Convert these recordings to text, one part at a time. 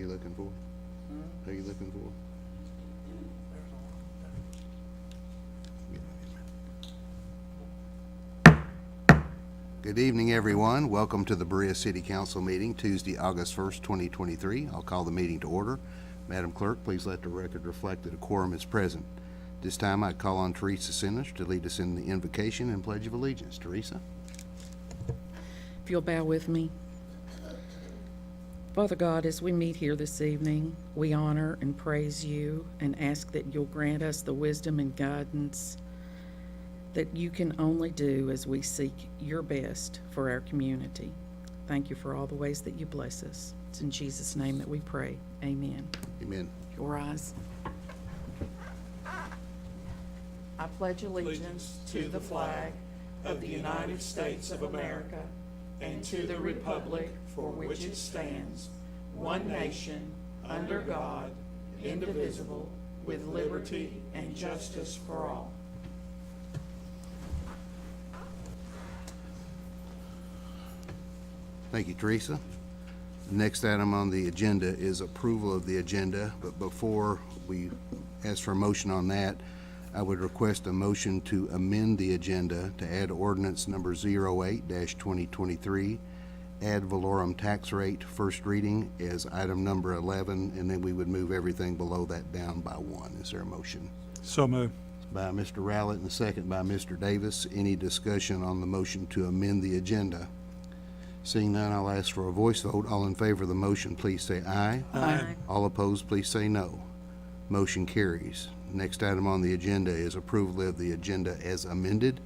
you looking for? Who are you looking for? Good evening, everyone. Welcome to the Berea City Council meeting, Tuesday, August 1st, 2023. I'll call the meeting to order. Madam Clerk, please let the record reflect that a quorum is present. This time I call on Teresa Sinners to lead us in the invocation and Pledge of Allegiance. Teresa? If you'll bow with me. Father God, as we meet here this evening, we honor and praise you and ask that you'll grant us the wisdom and guidance that you can only do as we seek your best for our community. Thank you for all the ways that you bless us. It's in Jesus' name that we pray. Amen. Amen. Your eyes. I pledge allegiance to the flag of the United States of America and to the republic for which it stands, one nation, under God, indivisible, with liberty and justice for all. Thank you, Teresa. The next item on the agenda is approval of the agenda, but before we ask for a motion on that, I would request a motion to amend the agenda to add ordinance number 08-2023, ad valorem tax rate, first reading as item number 11, and then we would move everything below that down by one. Is there a motion? So moved. By Mr. Rowlett and a second by Mr. Davis. Any discussion on the motion to amend the agenda? Seeing none, I'll ask for a voice vote. All in favor of the motion, please say aye. Aye. All opposed, please say no. Motion carries. Next item on the agenda is approval of the agenda as amended.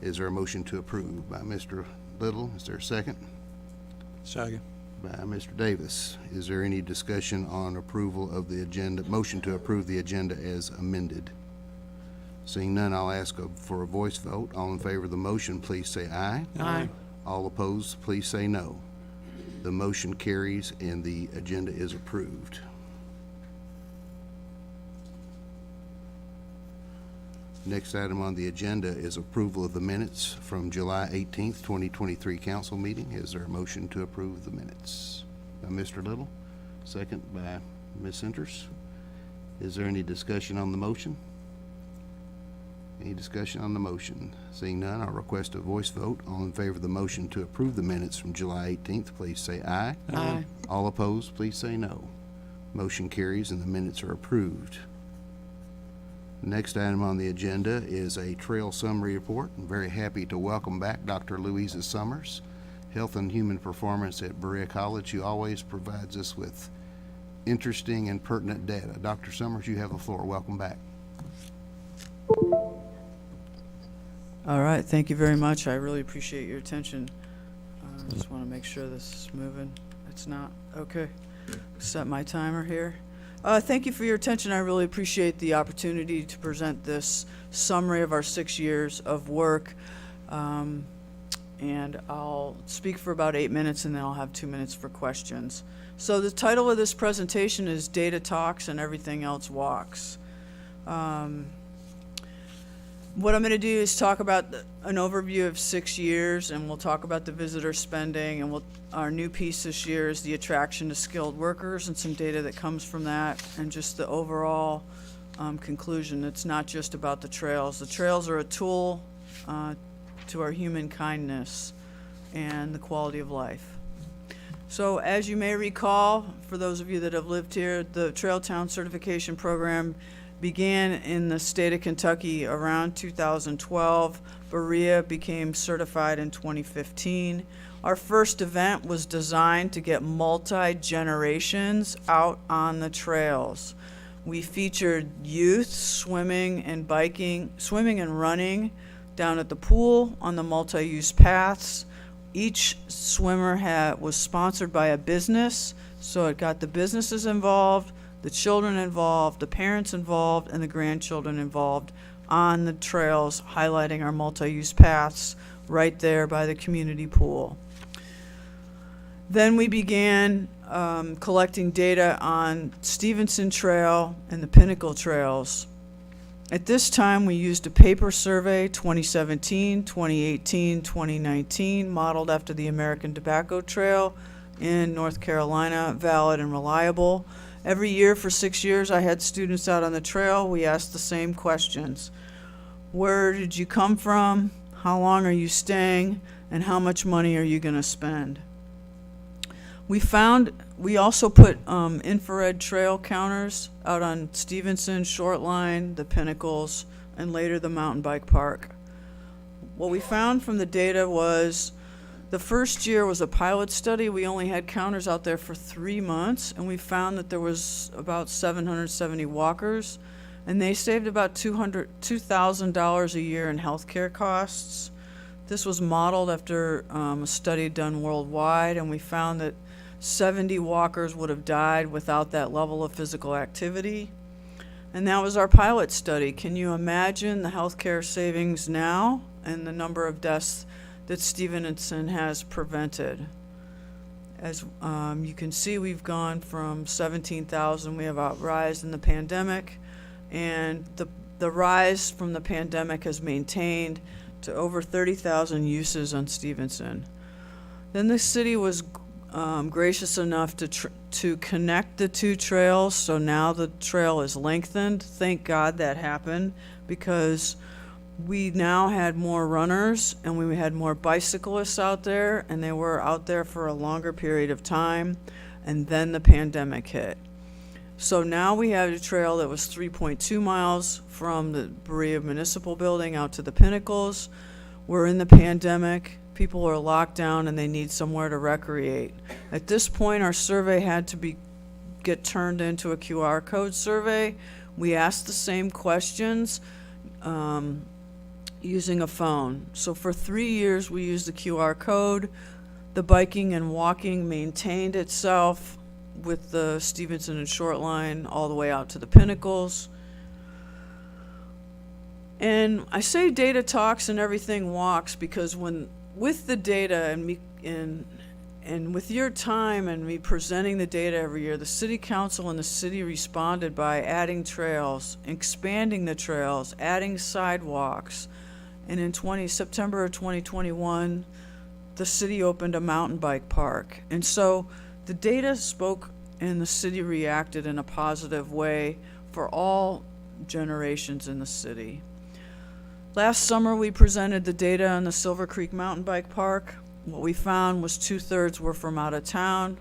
Is there a motion to approve? By Mr. Little. Is there a second? Second. By Mr. Davis. Is there any discussion on approval of the agenda, motion to approve the agenda as amended? Seeing none, I'll ask for a voice vote. All in favor of the motion, please say aye. Aye. All opposed, please say no. The motion carries and the agenda is approved. Next item on the agenda is approval of the minutes from July 18th, 2023 council meeting. Is there a motion to approve the minutes? By Mr. Little, second by Ms. Centers. Is there any discussion on the motion? Any discussion on the motion? Seeing none, I'll request a voice vote. All in favor of the motion to approve the minutes from July 18th, please say aye. Aye. All opposed, please say no. Motion carries and the minutes are approved. Next item on the agenda is a trail summary report. I'm very happy to welcome back Dr. Louisa Summers, Health and Human Performance at Berea College, who always provides us with interesting and pertinent data. Dr. Summers, you have the floor. Welcome back. All right, thank you very much. I really appreciate your attention. I just want to make sure this is moving. It's not. Okay. Set my timer here. Thank you for your attention. I really appreciate the opportunity to present this summary of our 6 years of work. And I'll speak for about 8 minutes and then I'll have 2 minutes for questions. So the title of this presentation is Data Talks and Everything Else Walks. What I'm going to do is talk about an overview of 6 years, and we'll talk about the visitor spending, and our new piece this year is the attraction to skilled workers and some data that comes from that, and just the overall conclusion. It's not just about the trails. The trails are a tool to our human kindness and the quality of life. So as you may recall, for those of you that have lived here, the Trail Town Certification Program began in the state of Kentucky around 2012. Berea became certified in 2015. Our first event was designed to get multi-generations out on the trails. We featured youth swimming and running down at the pool on the multi-use paths. Each swimmer was sponsored by a business, so it got the businesses involved, the children involved, the parents involved, and the grandchildren involved on the trails, highlighting our multi-use paths right there by the community pool. Then we began collecting data on Stevenson Trail and the Pinnacle Trails. At this time, we used a paper survey, 2017, 2018, 2019, modeled after the American Tobacco Trail, in North Carolina, valid and reliable. Every year for 6 years, I had students out on the trail. We asked the same questions. Where did you come from? How long are you staying? And how much money are you going to spend? We also put infrared trail counters out on Stevenson, Short Line, the Pinnacles, and later the mountain bike park. What we found from the data was the first year was a pilot study. We only had counters out there for 3 months, and we found that there was about 770 walkers, and they saved about $2,000 a year in healthcare costs. This was modeled after a study done worldwide, and we found that 70 walkers would have died without that level of physical activity. And that was our pilot study. Can you imagine the healthcare savings now and the number of deaths that Stevenson has prevented? As you can see, we've gone from 17,000, we have a rise in the pandemic, and the rise from the pandemic has maintained to over 30,000 uses on Stevenson. Then the city was gracious enough to connect the two trails, so now the trail is lengthened. Thank God that happened, because we now had more runners and we had more bicyclists out there, and they were out there for a longer period of time, and then the pandemic hit. So now we have a trail that was 3.2 miles from the Berea Municipal Building out to the Pinnacles. We're in the pandemic. People are locked down and they need somewhere to recreate. At this point, our survey had to get turned into a QR code survey. We asked the same questions using a phone. So for 3 years, we used the QR code. The biking and walking maintained itself with the Stevenson and Short Line all the way out to the Pinnacles. And I say data talks and everything walks because with the data and with your time and me presenting the data every year, the city council and the city responded by adding trails, expanding the trails, adding sidewalks. And in September of 2021, the city opened a mountain bike park. And so the data spoke and the city reacted in a positive way for all generations in the city. Last summer, we presented the data on the Silver Creek Mountain Bike Park. What we found was 2/3 were from out of town.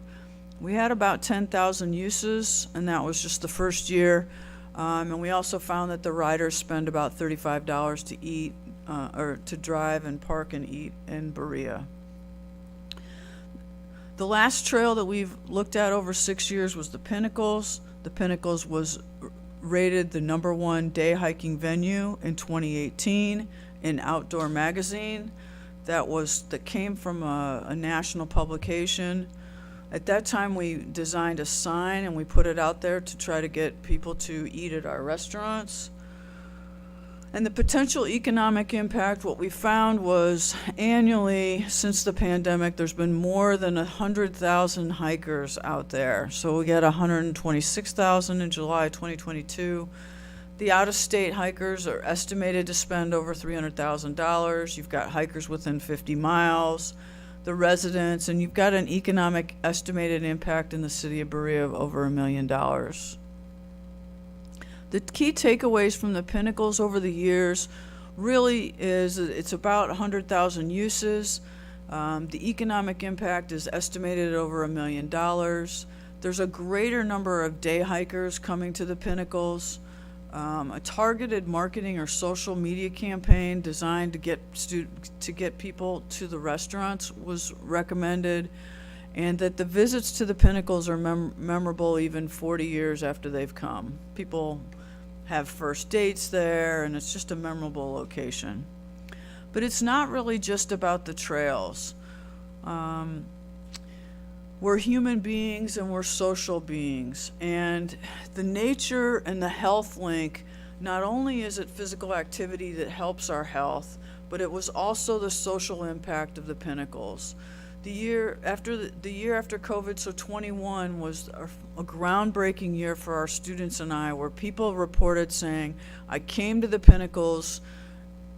We had about 10,000 uses, and that was just the first year. And we also found that the riders spend about $35 to eat, or to drive and park and eat in Berea. The last trail that we've looked at over 6 years was the Pinnacles. The Pinnacles was rated the #1 day hiking venue in 2018 in Outdoor Magazine. That came from a national publication. At that time, we designed a sign and we put it out there to try to get people to eat at our restaurants. And the potential economic impact, what we found was annually, since the pandemic, there's been more than 100,000 hikers out there. So we got 126,000 in July 2022. The out-of-state hikers are estimated to spend over $300,000. You've got hikers within 50 miles, the residents, and you've got an economic estimated impact in the city of Berea of over $1 million. The key takeaways from the Pinnacles over the years really is it's about 100,000 uses. The economic impact is estimated at over $1 million. There's a greater number of day hikers coming to the Pinnacles. A targeted marketing or social media campaign designed to get people to the restaurants was recommended, and that the visits to the Pinnacles are memorable even 40 years after they've come. People have first dates there, and it's just a memorable location. But it's not really just about the trails. We're human beings and we're social beings, and the nature and the health link, not only is it physical activity that helps our health, but it was also the social impact of the Pinnacles. The year after COVID, so 21 was a groundbreaking year for our students and I, where people reported saying, I came to the Pinnacles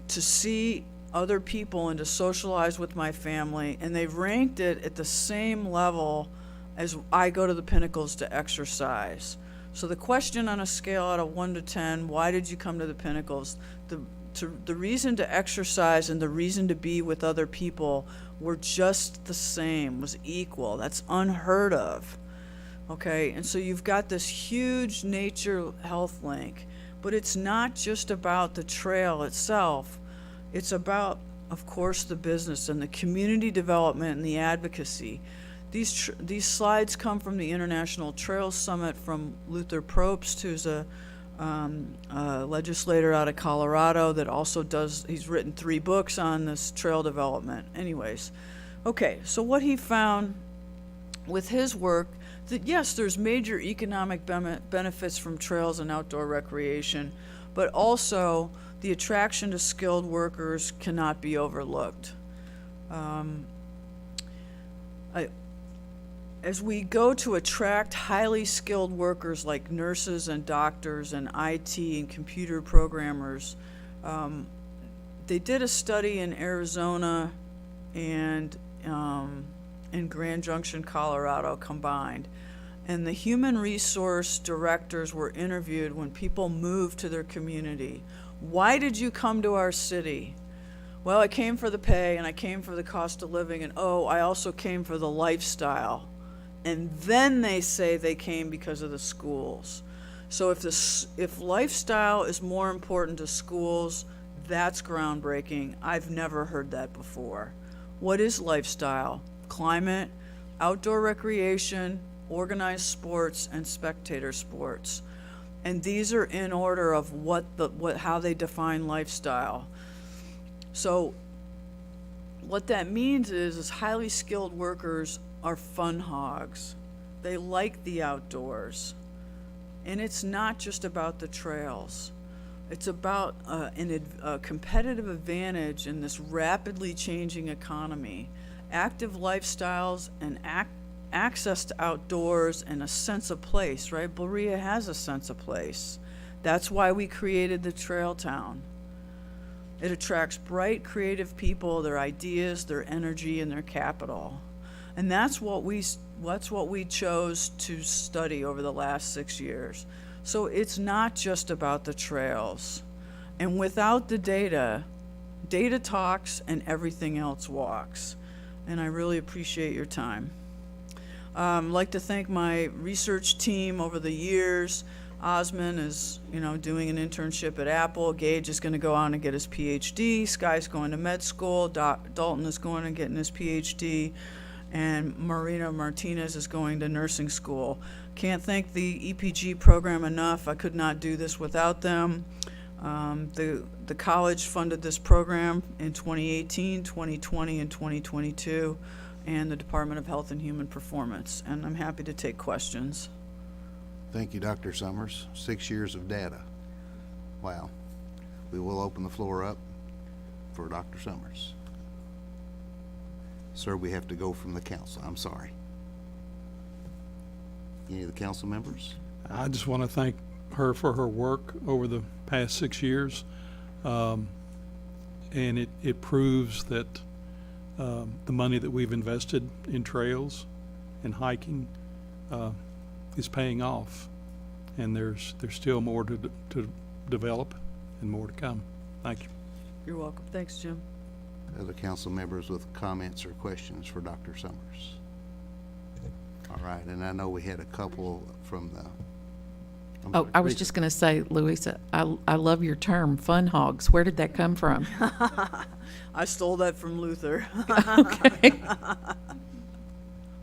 to see other people and to socialize with my family, and they've ranked it at the same level as I go to the Pinnacles to exercise. So the question on a scale out of 1 to 10, why did you come to the Pinnacles? The reason to exercise and the reason to be with other people were just the same, was equal. That's unheard of. Okay, and so you've got this huge nature health link, but it's not just about the trail itself. It's about, of course, the business and the community development and the advocacy. These slides come from the International Trails Summit from Luther Probst, who's a legislator out of Colorado that also he's written 3 books on this trail development. Anyways, okay, so what he found with his work, that yes, there's major economic benefits from trails and outdoor recreation, but also the attraction to skilled workers cannot be overlooked. As we go to attract highly skilled workers like nurses and doctors and IT and computer programmers, they did a study in Arizona and in Grand Junction, Colorado combined. And the human resource directors were interviewed when people moved to their community. Why did you come to our city? Well, I came for the pay and I came for the cost of living, and I also came for the lifestyle. And then they say they came because of the schools. So if lifestyle is more important to schools, that's groundbreaking. I've never heard that before. What is lifestyle? Climate, outdoor recreation, organized sports, and spectator sports. And these are in order of how they define lifestyle. So what that means is highly skilled workers are fun hogs. They like the outdoors. And it's not just about the trails. It's about a competitive advantage in this rapidly changing economy. Active lifestyles and access to outdoors and a sense of place, right? Berea has a sense of place. That's why we created the Trail Town. It attracts bright, creative people, their ideas, their energy, and their capital. And that's what we chose to study over the last 6 years. So it's not just about the trails. And without the data talks and everything else walks. And I really appreciate your time. I'd like to thank my research team over the years. Osman is, doing an internship at Apple. Gage is going to go on and get his PhD. Sky's going to med school. Dalton is going to get his PhD. And Marina Martinez is going to nursing school. Can't thank the EPG program enough. I could not do this without them. The college funded this program in 2018, 2020, and 2022, and the Department of Health and Human Performance. And I'm happy to take questions. Thank you, Dr. Summers. 6 years of data. Wow. We will open the floor up for Dr. Summers. Sir, we have to go from the council. I'm sorry. Any of the council members? I just want to thank her for her work over the past 6 years. And it proves that the money that we've invested in trails and hiking is paying off. And there's still more to develop and more to come. Thank you. You're welcome. Thanks, Jim. Other council members with comments or questions for Dr. Summers? All right, and I know we had a couple from the... I was just going to say, Louisa, I love your term, fun hogs. Where did that come from? I stole that from Luther. Okay.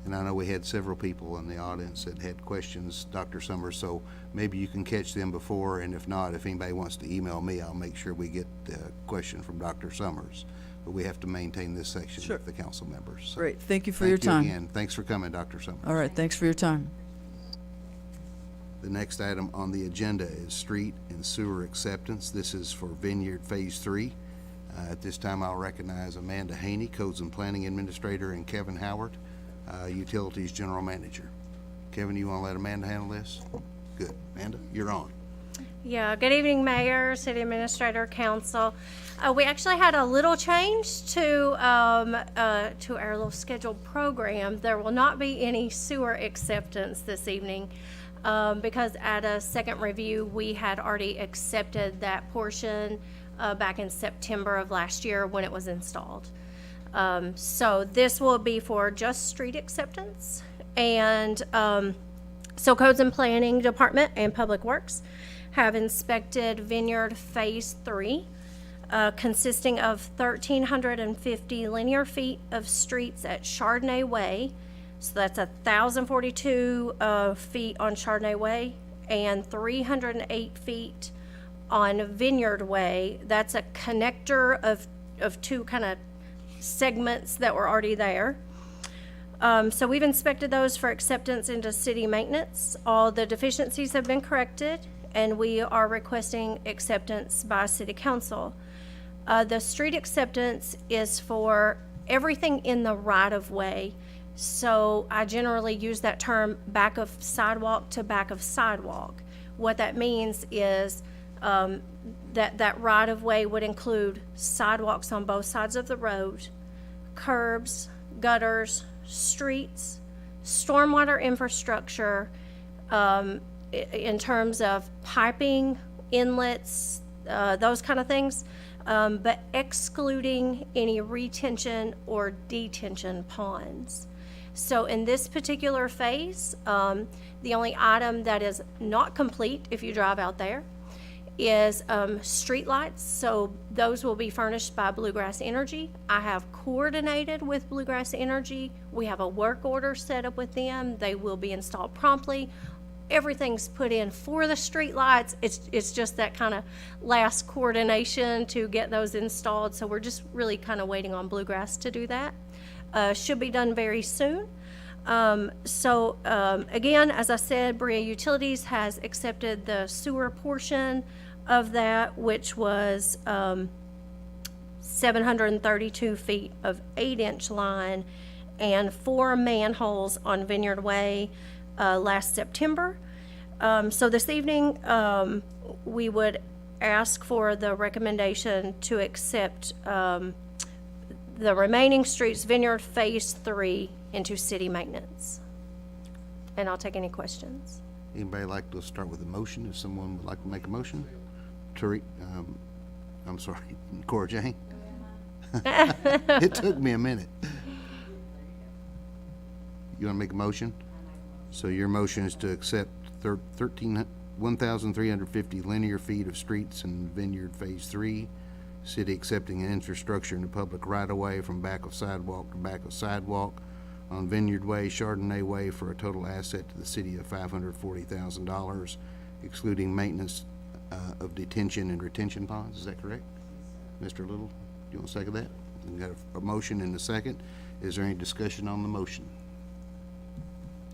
And I know we had several people in the audience that had questions, Dr. Summers, so maybe you can catch them before, and if not, if anybody wants to email me, I'll make sure we get the question from Dr. Summers. But we have to maintain this section Sure. with the council members. So Great. Thank you for your time. Again. Thanks for coming, Dr. Summers. All right. Thanks for your time. The next item on the agenda is street and sewer acceptance. This is for Vineyard Phase 3. At this time, I'll recognize Amanda Haney, Codes and Planning Administrator, and Kevin Howard, Utilities General Manager. Kevin, you want to let Amanda handle this? Good. Amanda, you're on. Yeah, good evening, Mayor, City Administrator, Council. We actually had a little change to our little scheduled program. There will not be any sewer acceptance this evening because at a second review, we had already accepted that portion back in September of last year when it was installed. So this will be for just street acceptance. And so Codes and Planning Department and Public Works have inspected Vineyard Phase 3, consisting of 1,350 linear feet of streets at Chardonnay Way. So that's 1,042 feet on Chardonnay Way and 308 feet on Vineyard Way. That's a connector of two kind of segments that were already there. So we've inspected those for acceptance into city maintenance. All the deficiencies have been corrected, and we are requesting acceptance by city council. The street acceptance is for everything in the right-of-way. So I generally use that term back of sidewalk to back of sidewalk. What that means is that right-of-way would include sidewalks on both sides of the road, curbs, gutters, streets, stormwater infrastructure, in terms of piping, inlets, those kind of things, but excluding any retention or detention ponds. So in this particular phase, the only item that is not complete, if you drive out there, is streetlights. So those will be furnished by Bluegrass Energy. I have coordinated with Bluegrass Energy. We have a work order set up with them. They will be installed promptly. Everything's put in for the streetlights. It's just that kind of last coordination to get those installed. So we're just really kind of waiting on Bluegrass to do that. Should be done very soon. Again, as I said, Berea Utilities has accepted the sewer portion of that, which was 732 feet of 8-inch line and 4 manholes on Vineyard Way last September. So this evening, we would ask for the recommendation to accept the remaining streets, Vineyard Phase 3, into city maintenance. And I'll take any questions. Anybody like to start with a motion? If someone would like to make a motion? I'm sorry, Cora Jane? It took me a minute. You want to make a motion? So your motion is to accept 1,350 linear feet of streets in Vineyard Phase 3, city accepting an infrastructure in the public right-of-way from back of sidewalk to back of sidewalk on Vineyard Way, Chardonnay Way, for a total asset to the city of $540,000, excluding maintenance of detention and retention ponds. Is that correct? Mr. Little, do you want to second that? We've got a motion and a second. Is there any discussion on the motion?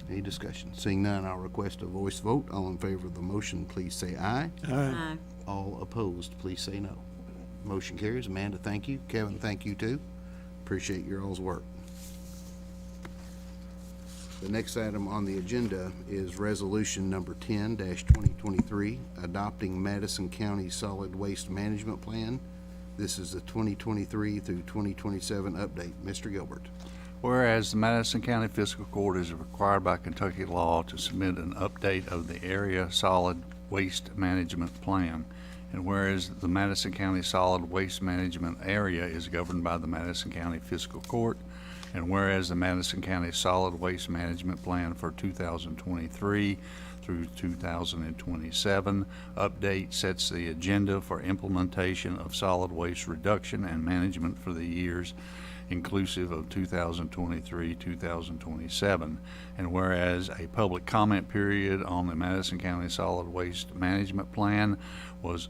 Any discussion? Seeing none, I'll request a voice vote. All in favor of the motion, please say aye. Aye. All opposed, please say no. Motion carries. Amanda, thank you. Kevin, thank you too. Appreciate your all's work. The next item on the agenda is Resolution Number 10-2023, adopting Madison County Solid Waste Management Plan. This is the 2023 through 2027 update. Mr. Gilbert. Whereas the Madison County Fiscal Court is required by Kentucky law to submit an update of the Area Solid Waste Management Plan, and whereas the Madison County Solid Waste Management Area is governed by the Madison County Fiscal Court, and whereas the Madison County Solid Waste Management Plan for 2023 through 2027 update sets the agenda for implementation of solid waste reduction and management for the years inclusive of 2023-2027, and whereas a public comment period on the Madison County Solid Waste Management Plan was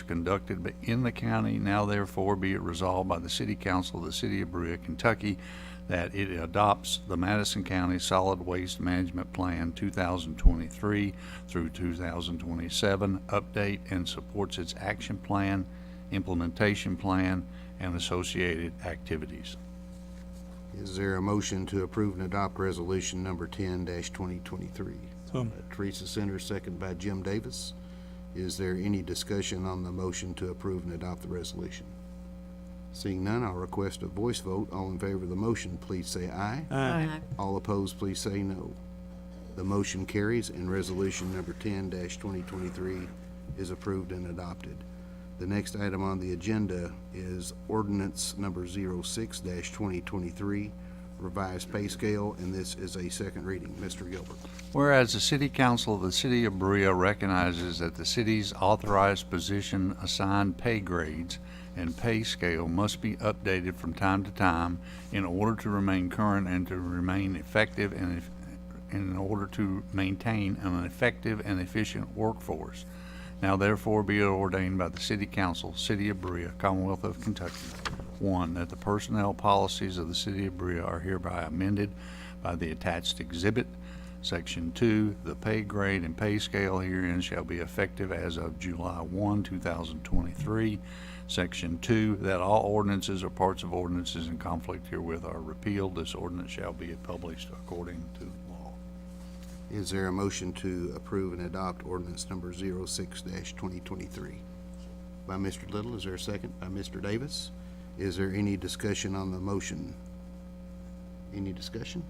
conducted in the county, now therefore be it resolved by the City Council of the City of Berea, Kentucky, that it adopts the Madison County Solid Waste Management Plan 2023 through 2027 update and supports its action plan, implementation plan, and associated activities. Is there a motion to approve and adopt Resolution Number 10-2023? So, Teresa Center, second by Jim Davis. Is there any discussion on the motion to approve and adopt the resolution? Seeing none, I'll request a voice vote. All in favor of the motion, please say aye. Aye. All opposed, please say no. The motion carries, and resolution number 10-2023 is approved and adopted. The next item on the agenda is ordinance number 06-2023, revised pay scale, and this is a second reading. Mr. Gilbert. Whereas the City Council of the City of Berea recognizes that the city's authorized position assigned pay grades and pay scale must be updated from time to time in order to remain current and to remain effective and in order to maintain an effective and efficient workforce. Now therefore be it ordained by the City Council, City of Berea, Commonwealth of Kentucky, 1, that the personnel policies of the City of Berea are hereby amended by the attached exhibit. Section 2, the pay grade and pay scale herein shall be effective as of July 1, 2023. Section 2, that all ordinances or parts of ordinances in conflict herewith are repealed. This ordinance shall be published according to law. Is there a motion to approve and adopt ordinance number 06-2023? By Mr. Little, is there a second? By Mr. Davis. Is there any discussion on the motion? Any discussion?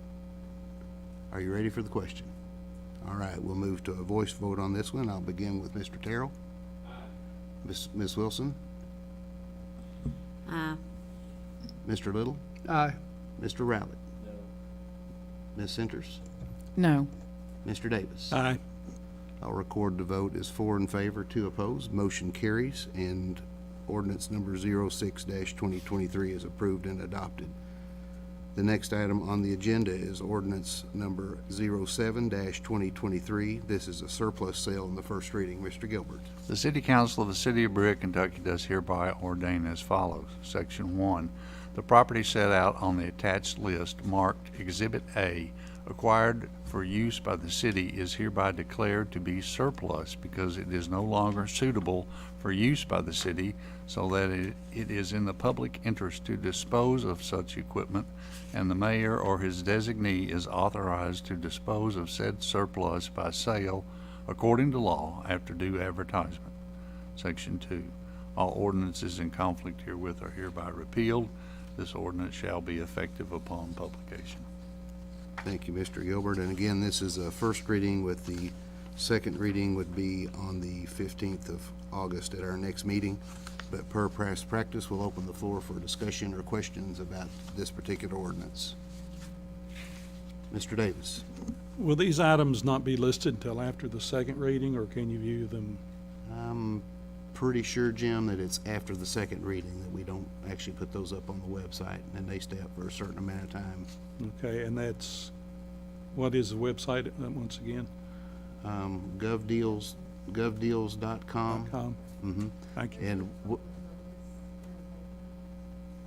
Are you ready for the question? All right, we'll move to a voice vote on this one. I'll begin with Mr. Terrell. Ms. Wilson? Aye. Mr. Little? Aye. Mr. Rowlett? No. Ms. Centers? No. Mr. Davis? Aye. I'll record the vote as 4 in favor, 2 opposed. Motion carries, and ordinance number 06-2023 is approved and adopted. The next item on the agenda is ordinance number 07-2023. This is a surplus sale in the first reading. Mr. Gilbert. The City Council of the City of Berea, Kentucky does hereby ordain as follows. Section 1, the property set out on the attached list marked Exhibit A, acquired for use by the city, is hereby declared to be surplus because it is no longer suitable for use by the city, so that it is in the public interest to dispose of such equipment, and the mayor or his designee is authorized to dispose of said surplus by sale according to law after due advertisement. Section 2, all ordinances in conflict herewith are hereby repealed. This ordinance shall be effective upon publication. Thank you, Mr. Gilbert. And again, this is a first reading, with the second reading would be on the 15th of August at our next meeting. But per past practice, we'll open the floor for discussion or questions about this particular ordinance. Mr. Davis. Will these items not be listed until after the second reading, or can you view them? I'm pretty sure, Jim, that it's after the second reading that we don't actually put those up on the website, and they stay up for a certain amount of time. Okay, and that's, what is the website once again? Govdeals.com. .com. Mm-hmm. Thank you. And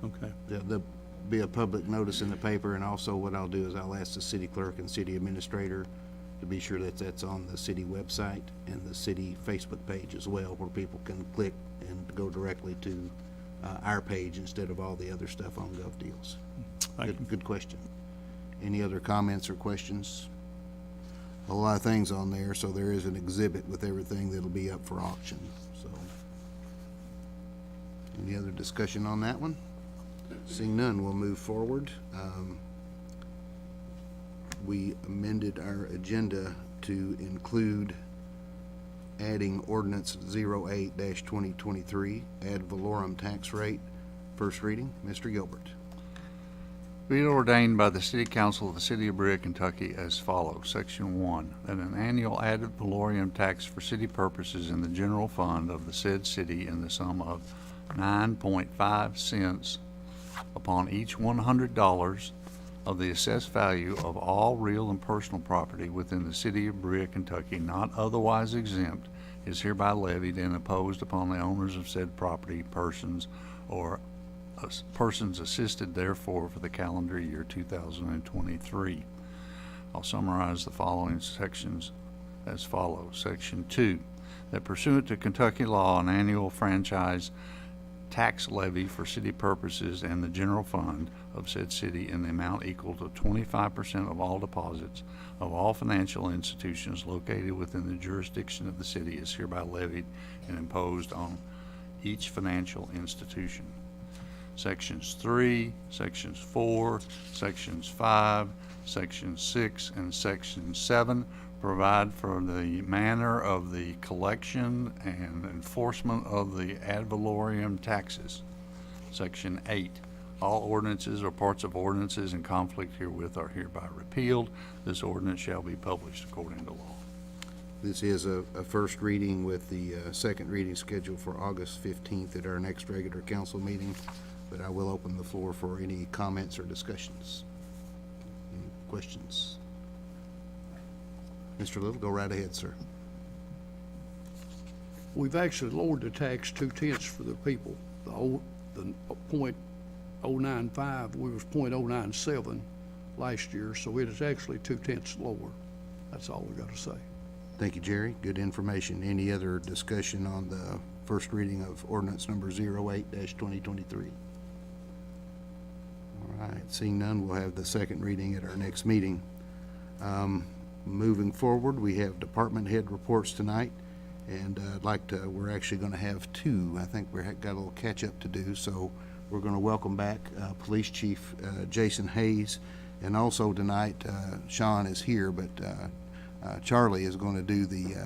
Okay. there'll be a public notice in the paper, and also what I'll do is I'll ask the city clerk and city administrator to be sure that that's on the city website and the city Facebook page as well, where people can click and go directly to our page instead of all the other stuff on GovDeals. Thank you. Good question. Any other comments or questions? A lot of things on there, so there is an exhibit with everything that'll be up for auction, so. Any other discussion on that one? Seeing none, we'll move forward. We amended our agenda to include adding ordinance 08-2023, ad valorem tax rate, first reading. Mr. Gilbert. Be it ordained by the City Council of the City of Berea, Kentucky as follows. Section 1, that an annual ad valorem tax for city purposes in the general fund of the said city in the sum of 9.5 cents upon each $100 of the assessed value of all real and personal property within the City of Berea, Kentucky, not otherwise exempt, is hereby levied and imposed upon the owners of said property, persons, or persons assisted therefore for the calendar year 2023. I'll summarize the following sections as follows. Section 2, that pursuant to Kentucky law, an annual franchise tax levy for city purposes and the general fund of said city in the amount equal to 25% of all deposits of all financial institutions located within the jurisdiction of the city is hereby levied and imposed on each financial institution. Sections 3, Sections 4, Sections 5, Section 6, and Section 7 provide for the manner of the collection and enforcement of the ad valorem taxes. Section 8, all ordinances or parts of ordinances in conflict herewith are hereby repealed. This ordinance shall be published according to law. This is a first reading with the second reading scheduled for August 15th at our next regular council meeting, but I will open the floor for any comments or discussions. Any questions? Mr. Little, go right ahead, sir. We've actually lowered the tax 2/10 for the people. The .095, we was .097 last year, so it is actually 2/10 lower. That's all we got to say. Thank you, Jerry. Good information. Any other discussion on the first reading of ordinance number 08-2023? All right, seeing none, we'll have the second reading at our next meeting. Moving forward, we have department head reports tonight, and we're actually going to have two. I think we've got a little catch-up to do, so we're going to welcome back Police Chief Jason Hayes, and also tonight, Sean is here, but Charlie is going to do the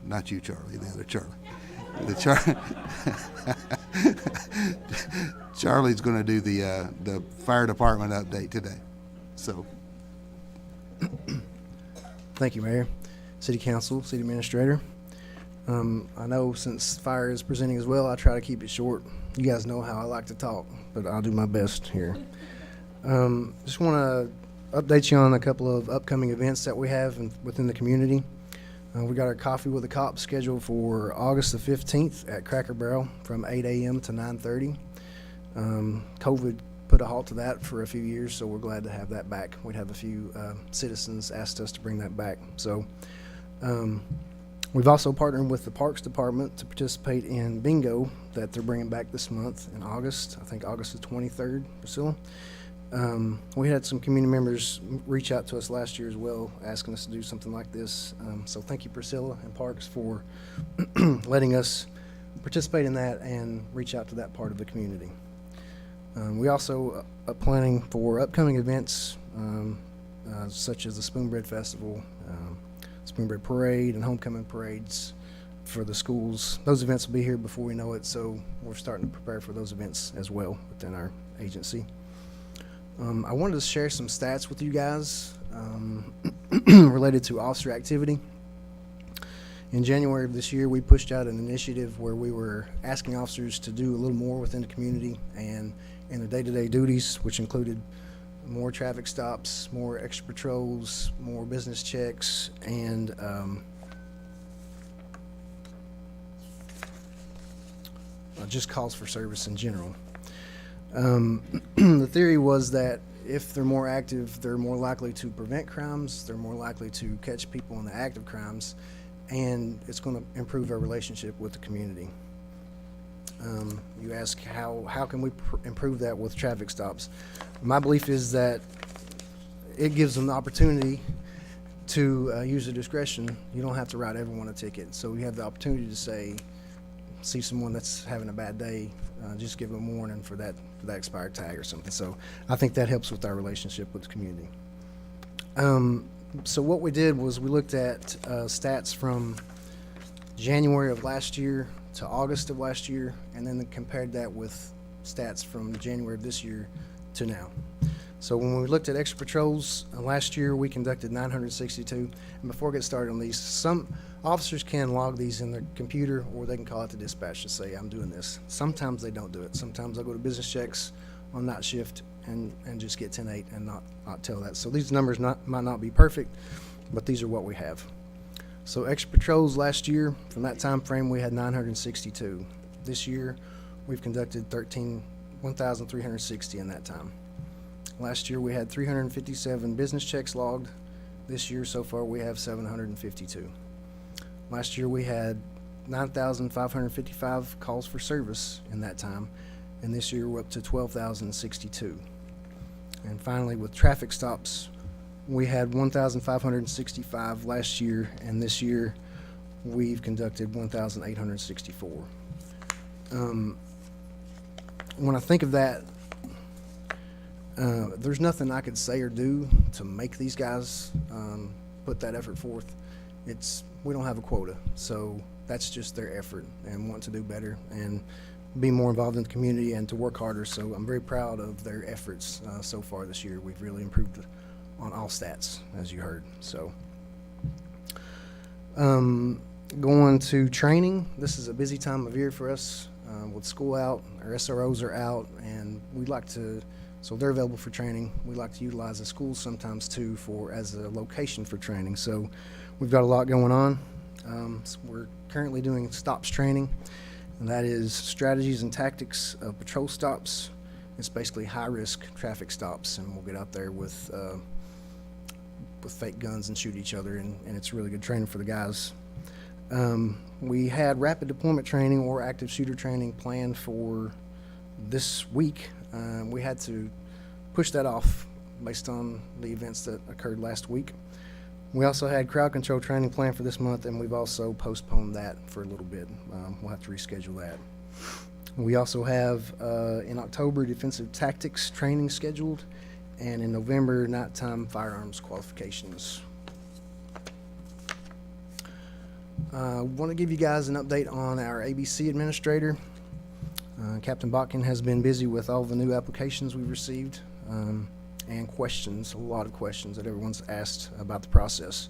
not you, Charlie, the other Charlie. Charlie's going to do the fire department update today. So, Thank you, Mayor, City Council, City Administrator. I know since fire is presenting as well, I try to keep it short. You guys know how I like to talk, but I'll do my best here. Just want to update you on a couple of upcoming events that we have within the community. We got our Coffee with the Cops scheduled for August the 15th at Cracker Barrel from 8 a.m. to 9:30. COVID put a halt to that for a few years, so we're glad to have that back. We'd have a few citizens asked us to bring that back. So we've also partnered with the Parks Department to participate in bingo that they're bringing back this month in August. I think August the 23rd, Priscilla. We had some community members reach out to us last year as well, asking us to do something like this. So thank you, Priscilla and Parks, for letting us participate in that and reach out to that part of the community. We also are planning for upcoming events such as the Spoonbread Festival, Spoonbread Parade, and homecoming parades for the schools. Those events will be here before we know it, so we're starting to prepare for those events as well within our agency. I wanted to share some stats with you guys related to officer activity. In January of this year, we pushed out an initiative where we were asking officers to do a little more within the community and in their day-to-day duties, which included more traffic stops, more extra patrols, more business checks, and just calls for service in general. The theory was that if they're more active, they're more likely to prevent crimes, they're more likely to catch people in the act of crimes, and it's going to improve our relationship with the community. You ask how can we improve that with traffic stops? My belief is that it gives them the opportunity to use their discretion. You don't have to write everyone a ticket, so you have the opportunity to say, see someone that's having a bad day, just give them a warning for that expired tag or something. So I think that helps with our relationship with the community. So what we did was we looked at stats from January of last year to August of last year, and then compared that with stats from January of this year to now. So when we looked at extra patrols, last year we conducted 962. And before I get started on these, some officers can log these in their computer, or they can call out the dispatch to say, I'm doing this. Sometimes they don't do it. Sometimes they'll go to business checks on night shift and just get 10-8 and not tell that. So these numbers might not be perfect, but these are what we have. So extra patrols last year, from that time frame, we had 962. This year, we've conducted 1,360 in that time. Last year, we had 357 business checks logged. This year, so far, we have 752. Last year, we had 9,555 calls for service in that time, and this year we're up to 12,062. And finally, with traffic stops, we had 1,565 last year, and this year we've conducted 1,864. When I think of that, there's nothing I could say or do to make these guys put that effort forth. We don't have a quota, so that's just their effort and want to do better and be more involved in the community and to work harder. So I'm very proud of their efforts so far this year. We've really improved on all stats, as you heard. So going to training, this is a busy time of year for us. With school out, our SROs are out, and so they're available for training. We like to utilize the schools sometimes too as a location for training. So we've got a lot going on. So we're currently doing stops training, and that is strategies and tactics of patrol stops. It's basically high-risk traffic stops, and we'll get out there with fake guns and shoot each other, and it's really good training for the guys. We had rapid deployment training or active shooter training planned for this week. We had to push that off based on the events that occurred last week. We also had crowd control training planned for this month, and we've also postponed that for a little bit. We'll have to reschedule that. We also have in October defensive tactics training scheduled, and in November nighttime firearms qualifications. I want to give you guys an update on our ABC administrator. Captain Botkin has been busy with all the new applications we've received and questions, a lot of questions that everyone's asked about the process.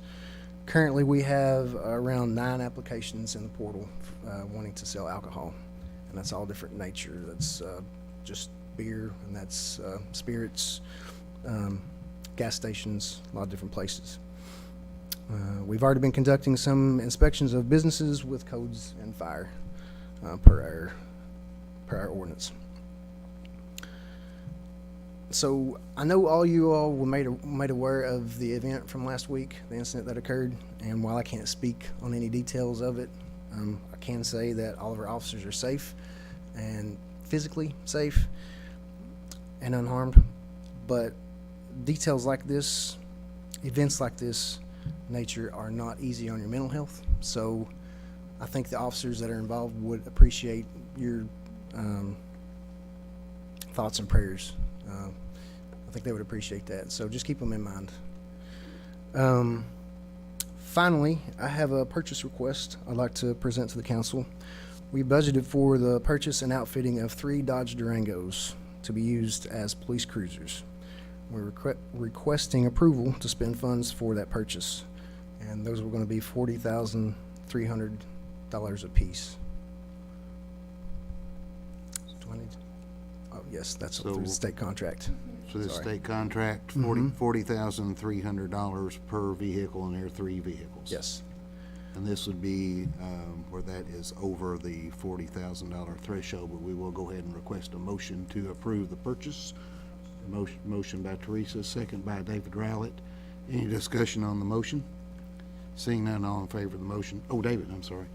Currently, we have around 9 applications in the portal wanting to sell alcohol, and that's all different nature. That's just beer, and that's spirits, gas stations, a lot of different places. We've already been conducting some inspections of businesses with codes and fire per our ordinance. So I know all you all were made aware of the event from last week, the incident that occurred, and while I can't speak on any details of it, I can say that all of our officers are safe and physically safe and unharmed, but details like this, events like this nature are not easy on your mental health. So I think the officers that are involved would appreciate your thoughts and prayers. I think they would appreciate that. So just keep them in mind. Finally, I have a purchase request I'd like to present to the council. We budgeted for the purchase and outfitting of 3 Dodge Durangos to be used as police cruisers. We're requesting approval to spend funds for that purchase, and those were going to be $40,300 a piece. Do I need to- Oh, yes, that's through the state contract. So this Sorry. state contract, $40,300 per vehicle, and there are 3 vehicles. Yes. And this would be where that is over the $40,000 threshold, but we will go ahead and request a motion to approve the purchase. Motion by Teresa, second by David Rowlett. Any discussion on the motion? Seeing none, all in favor of the motion? Oh, David, I'm sorry.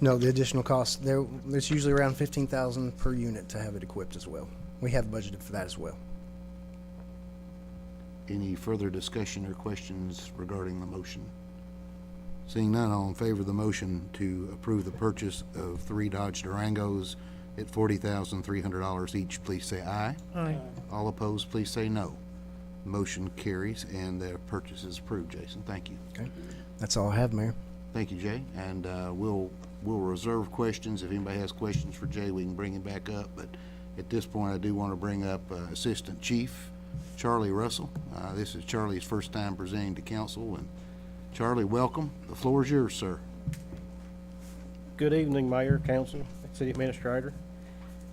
No, the additional cost, it's usually around $15,000 per unit to have it equipped as well. We have budgeted for that as well. Any further discussion or questions regarding the motion? Seeing none, all in favor of the motion to approve the purchase of 3 Dodge Durangos at $40,300 each, please say aye. Aye. All opposed, please say no. Motion carries, and the purchase is approved. Jason, thank you. Okay, that's all I have, Mayor. Thank you, Jay, and we'll reserve questions. If anybody has questions for Jay, we can bring him back up, but at this point, I do want to bring up Assistant Chief Charlie Russell. This is Charlie's first time presenting to council, and Charlie, welcome. The floor is yours, sir. Good evening, Mayor, Council, City Administrator.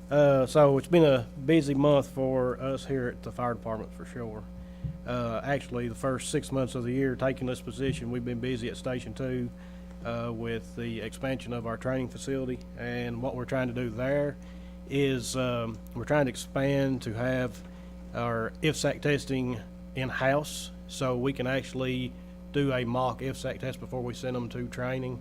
So it's been a busy month for us here at the fire department for sure. Actually, the first 6 months of the year taking this position, we've been busy at Station 2 with the expansion of our training facility. And what we're trying to do there is we're trying to expand to have our IFSAC testing in-house so we can actually do a mock IFSAC test before we send them to training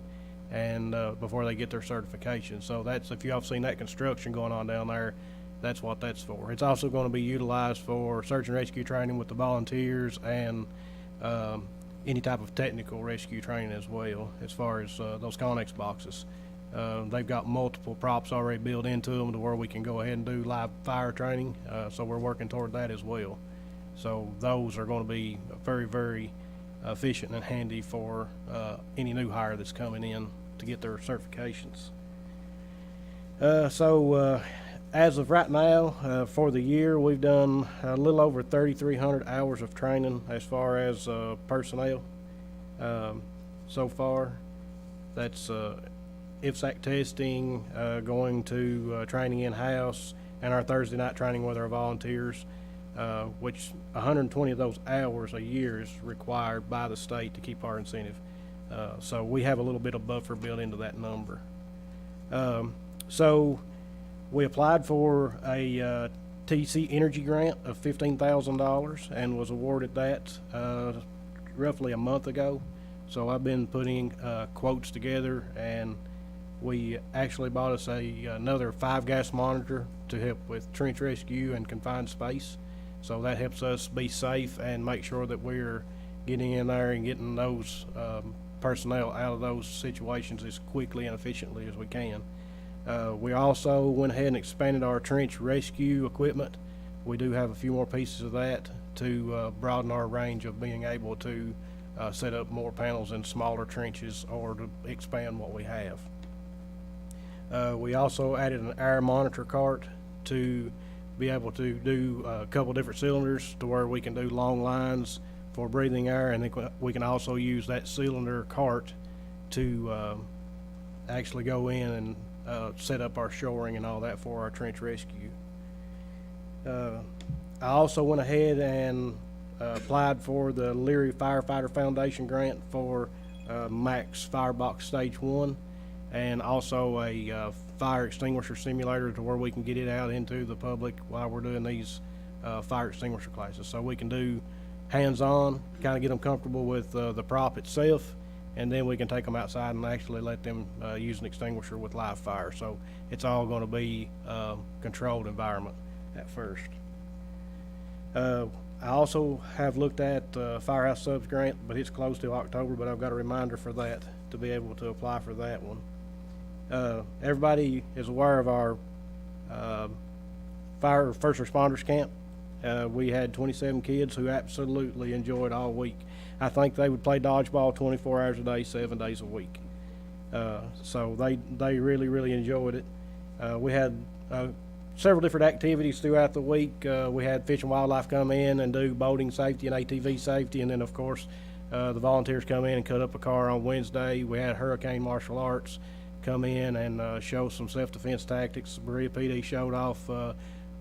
and before they get their certification. So that's, if y'all have seen that construction going on down there, that's what that's for. It's also going to be utilized for search and rescue training with the volunteers and any type of technical rescue training as well, as far as those Connex boxes. They've got multiple props already built into them to where we can go ahead and do live fire training, so we're working toward that as well. So those are going to be very, very efficient and handy for any new hire that's coming in to get their certifications. As of right now, for the year, we've done a little over 3,300 hours of training as far as personnel so far. That's IFSAC testing, going to training in-house, and our Thursday night training with our volunteers, which 120 of those hours a year is required by the state to keep our incentive. So we have a little bit of buffer built into that number. So we applied for a TC Energy grant of $15,000 and was awarded that roughly a month ago. So I've been putting quotes together, and we actually bought us another 5-gas monitor to help with trench rescue and confined space. So that helps us be safe and make sure that we're getting in there and getting those personnel out of those situations as quickly and efficiently as we can. We also went ahead and expanded our trench rescue equipment. We do have a few more pieces of that to broaden our range of being able to set up more panels in smaller trenches or to expand what we have. We also added an air monitor cart to be able to do a couple different cylinders to where we can do long lines for breathing air, and then we can also use that cylinder cart to actually go in and set up our shoring and all that for our trench rescue. I also went ahead and applied for the Leary Firefighter Foundation grant for Max Firebox Stage 1, and also a fire extinguisher simulator to where we can get it out into the public while we're doing these fire extinguisher classes. So we can do hands-on, kind of get them comfortable with the prop itself, and then we can take them outside and actually let them use an extinguisher with live fire. So it's all going to be controlled environment at first. I also have looked at Firehouse Subs grant, but it's closed till October, but I've got a reminder for that to be able to apply for that one. Everybody is aware of our first responders camp. We had 27 kids who absolutely enjoyed all week. I think they would play dodgeball 24 hours a day, 7 days a week. So they really, really enjoyed it. We had several different activities throughout the week. We had Fish and Wildlife come in and do boating safety and ATV safety, and then of course the volunteers come in and cut up a car on Wednesday. We had Hurricane Martial Arts come in and show some self-defense tactics. Berea PD showed off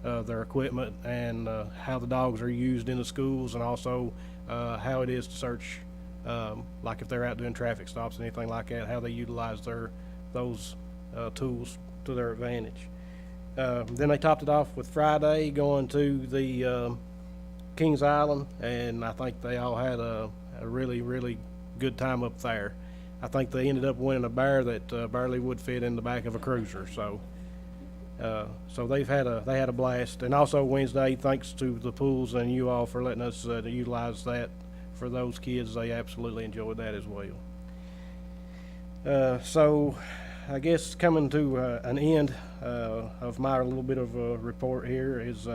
their equipment and how the dogs are used in the schools, and also how it is to search, like if they're out doing traffic stops and anything like that, how they utilize those tools to their advantage. Then they topped it off with Friday going to the Kings Island, and I think they all had a really, really good time up there. I think they ended up winning a bear that barely would fit in the back of a cruiser. So they had a blast. And also Wednesday, thanks to the pools and you all for letting us utilize that for those kids. They absolutely enjoyed that as well. So I guess coming to an end of my little bit of a report here is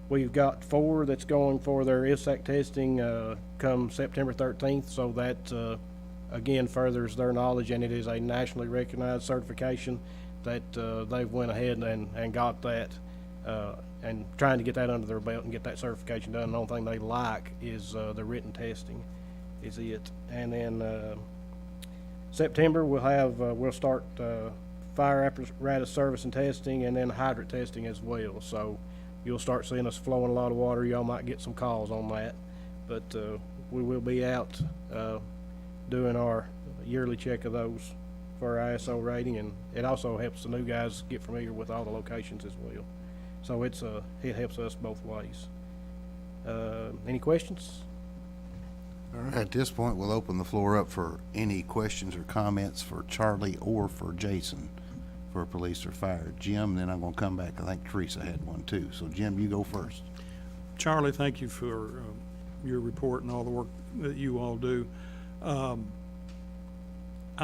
we've got 4 that's going for their IFSAC testing come September 13th. So that again furthers their knowledge, and it is a nationally recognized certification that they've went ahead and got that, and trying to get that under their belt and get that certification done. The only thing they like is the written testing is it. And then September we'll start fire apparatus service and testing, and then hydrant testing as well. So you'll start seeing us flowing a lot of water. Y'all might get some calls on that, but we will be out doing our yearly check of those for our ISO rating, and it also helps the new guys get familiar with all the locations as well. So it helps us both ways. Any questions? All right, at this point, we'll open the floor up for any questions or comments for Charlie or for Jason for police or fire. Jim, then I'm gonna come back. I think Teresa had one too. So Jim, you go first. Charlie, thank you for your report and all the work that you all do. I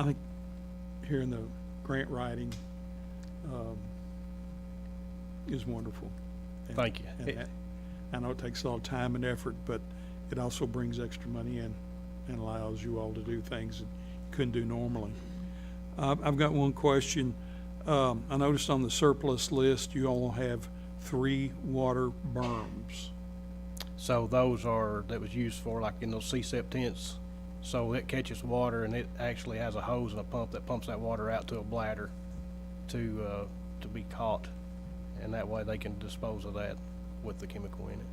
think hearing the grant writing is wonderful. And- Thank you. and that- I know it takes a lot of time and effort, but it also brings extra money in and allows you all to do things that you couldn't do normally. I've got one question. I noticed on the surplus list, you all have 3 water berms. So those are, that was used for like in those C-SEP tents. So it catches water and it actually has a hose and a pump that pumps that water out to a bladder to be caught. And that way they can dispose of that with the chemical in it.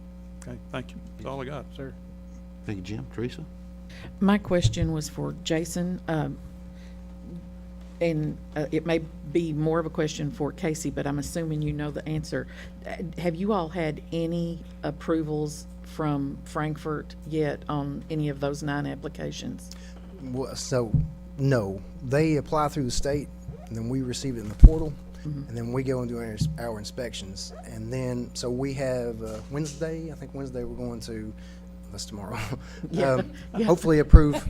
Okay, thank you. That's all I got. Sir? Thank you, Jim. Teresa? My question was for Jason, and it may be more of a question for Casey, but I'm assuming you know the answer. Have you all had any approvals from Frankfurt yet on any of those 9 applications? Well, so, no, they apply through the state, and then we receive it in the portal, and then we go and do our inspections. And then, so we have Wednesday, I think Wednesday we're going to, that's tomorrow, Yeah. hopefully approve.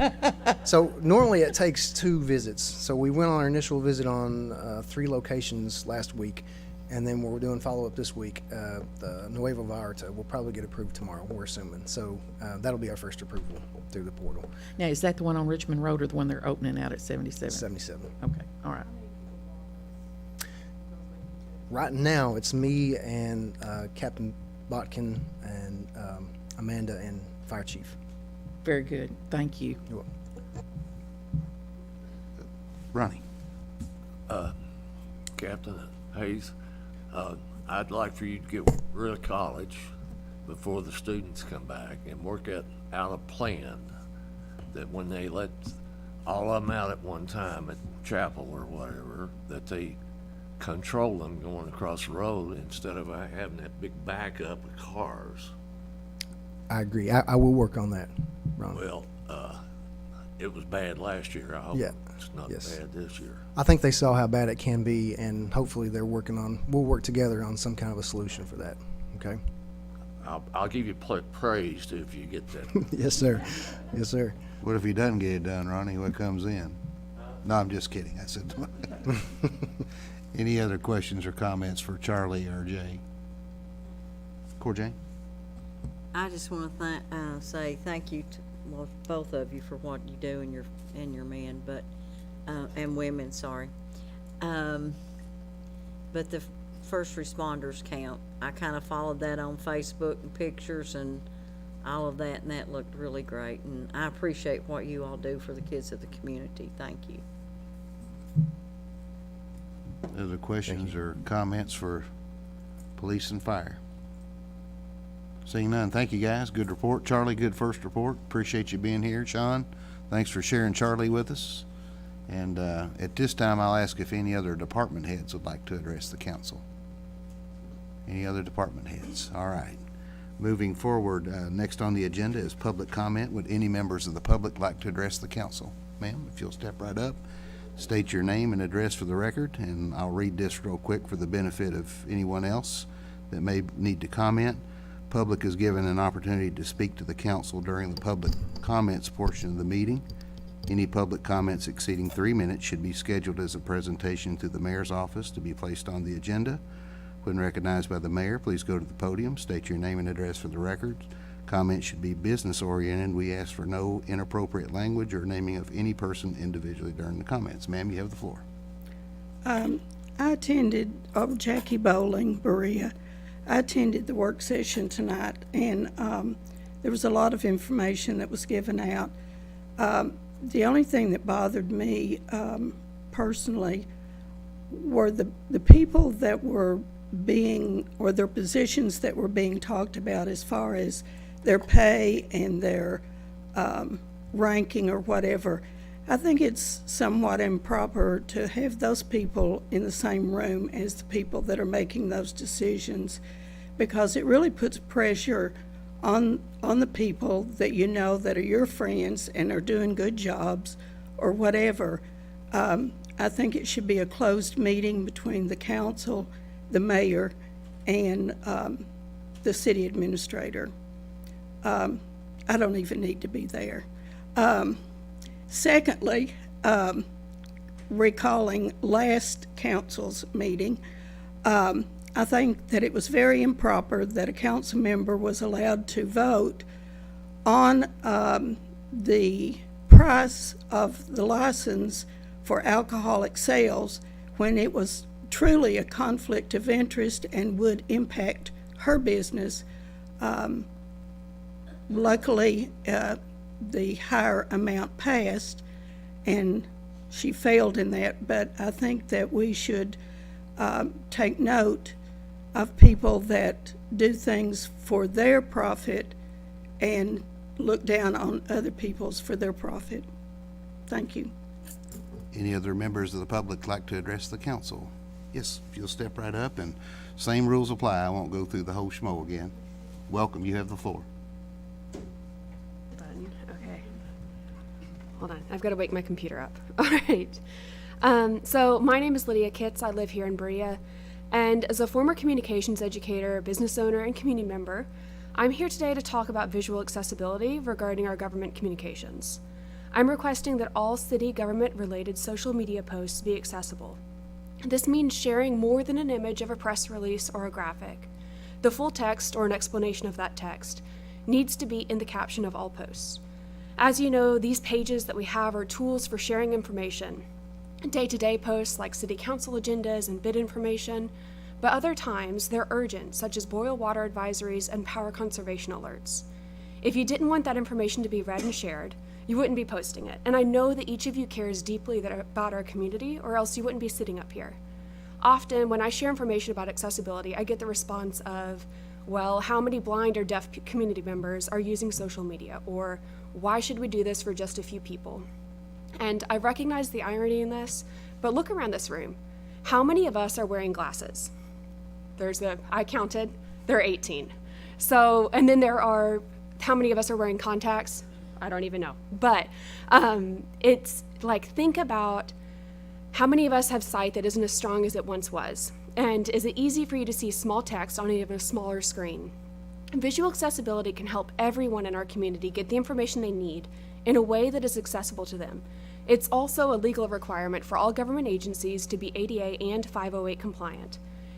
So normally it takes 2 visits. So we went on our initial visit on 3 locations last week, and then we're doing follow-up this week. The Nuevo Vallarta will probably get approved tomorrow, we're assuming. So that'll be our first approval through the portal, Now, is that the one on Richmond Road or the one they're opening out at 77? 77. Okay, all right. Right now, it's me and Captain Botkin and Amanda and Fire Chief. Very good. Thank you. You're welcome. Ronnie? Captain Hayes, I'd like for you to get rid of college before the students come back and work out a plan that when they let all of them out at one time at chapel or whatever, that they control them going across the road instead of having that big backup of cars. I agree. I will work on that, Ron. Well, it was bad last year. I hope Yeah. it's not Yes. bad this year. I think they saw how bad it can be, and hopefully we'll work together on some kind of a solution for that, okay? I'll give you praise if you get that. Yes, sir. Yes, sir. What if he doesn't get it done, Ronnie? What comes in? No, I'm just kidding. I said, any other questions or comments for Charlie or Jay? Corjane? I just want to say thank you to both of you for what you do and your men, but and women, sorry. But the first responders count. I kind of followed that on Facebook and pictures and all of that, and that looked really great. And I appreciate what you all do for the kids of the community. Thank you. Other questions or comments for police and fire? Seeing none, thank you, guys. Good report. Charlie, good first report. Appreciate you being here. Sean, thanks for sharing Charlie with us. And at this time, I'll ask if any other department heads would like to address the council. Any other department heads? All right. Moving forward, next on the agenda is public comment. Would any members of the public like to address the council? Ma'am, if you'll step right up, state your name and address for the record, and I'll read this real quick for the benefit of anyone else that may need to comment. Public is given an opportunity to speak to the council during the public comments portion of the meeting. Any public comments exceeding 3 minutes should be scheduled as a presentation to the mayor's office to be placed on the agenda. When recognized by the mayor, please go to the podium, state your name and address for the record. Comments should be business-oriented. We ask for no inappropriate language or naming of any person individually during the comments. Ma'am, you have the floor. I attended, Jackie Bowling, Berea. I attended the work session tonight, and there was a lot of information that was given out. The only thing that bothered me personally were the people that were or their positions that were being talked about as far as their pay and their ranking or whatever. I think it's somewhat improper to have those people in the same room as the people that are making those decisions, because it really puts pressure on the people that you know that are your friends and are doing good jobs or whatever. I think it should be a closed meeting between the council, the mayor, and the city administrator. I don't even need to be there. Secondly, recalling last council's meeting, I think that it was very improper that a council member was allowed to vote on the price of the license for alcoholic sales when it was truly a conflict of interest and would impact her business. Luckily, the higher amount passed, and she failed in that, but I think that we should take note of people that do things for their profit and look down on other people's for their profit. Thank you. Any other members of the public like to address the council? Yes, if you'll step right up, and same rules apply. I won't go through the whole schmo again. Welcome, you have the floor. Done. Okay. Hold on, I've got to wake my computer up. All right. So my name is Lydia Kitts. I live here in Berea. And as a former communications educator, business owner, and community member, I'm here today to talk about visual accessibility regarding our government communications. I'm requesting that all city government-related social media posts be accessible. This means sharing more than an image of a press release or a graphic. The full text or an explanation of that text needs to be in the caption of all posts. As you know, these pages that we have are tools for sharing information. Day-to-day posts like city council agendas and bid information, but other times they're urgent, such as boil water advisories and power conservation alerts. If you didn't want that information to be read and shared, you wouldn't be posting it. And I know that each of you cares deeply about our community, or else you wouldn't be sitting up here. Often, when I share information about accessibility, I get the response of, well, how many blind or deaf community members are using social media? Or, why should we do this for just a few people? And I recognize the irony in this, but look around this room. How many of us are wearing glasses? I counted, there are 18. So, and then there are, how many of us are wearing contacts? I don't even know. But it's like, think about how many of us have sight that isn't as strong as it once was. And is it easy for you to see small text on even a smaller screen? Visual accessibility can help everyone in our community get the information they need in a way that is accessible to them. It's also a legal requirement for all government agencies to be ADA and 508 compliant.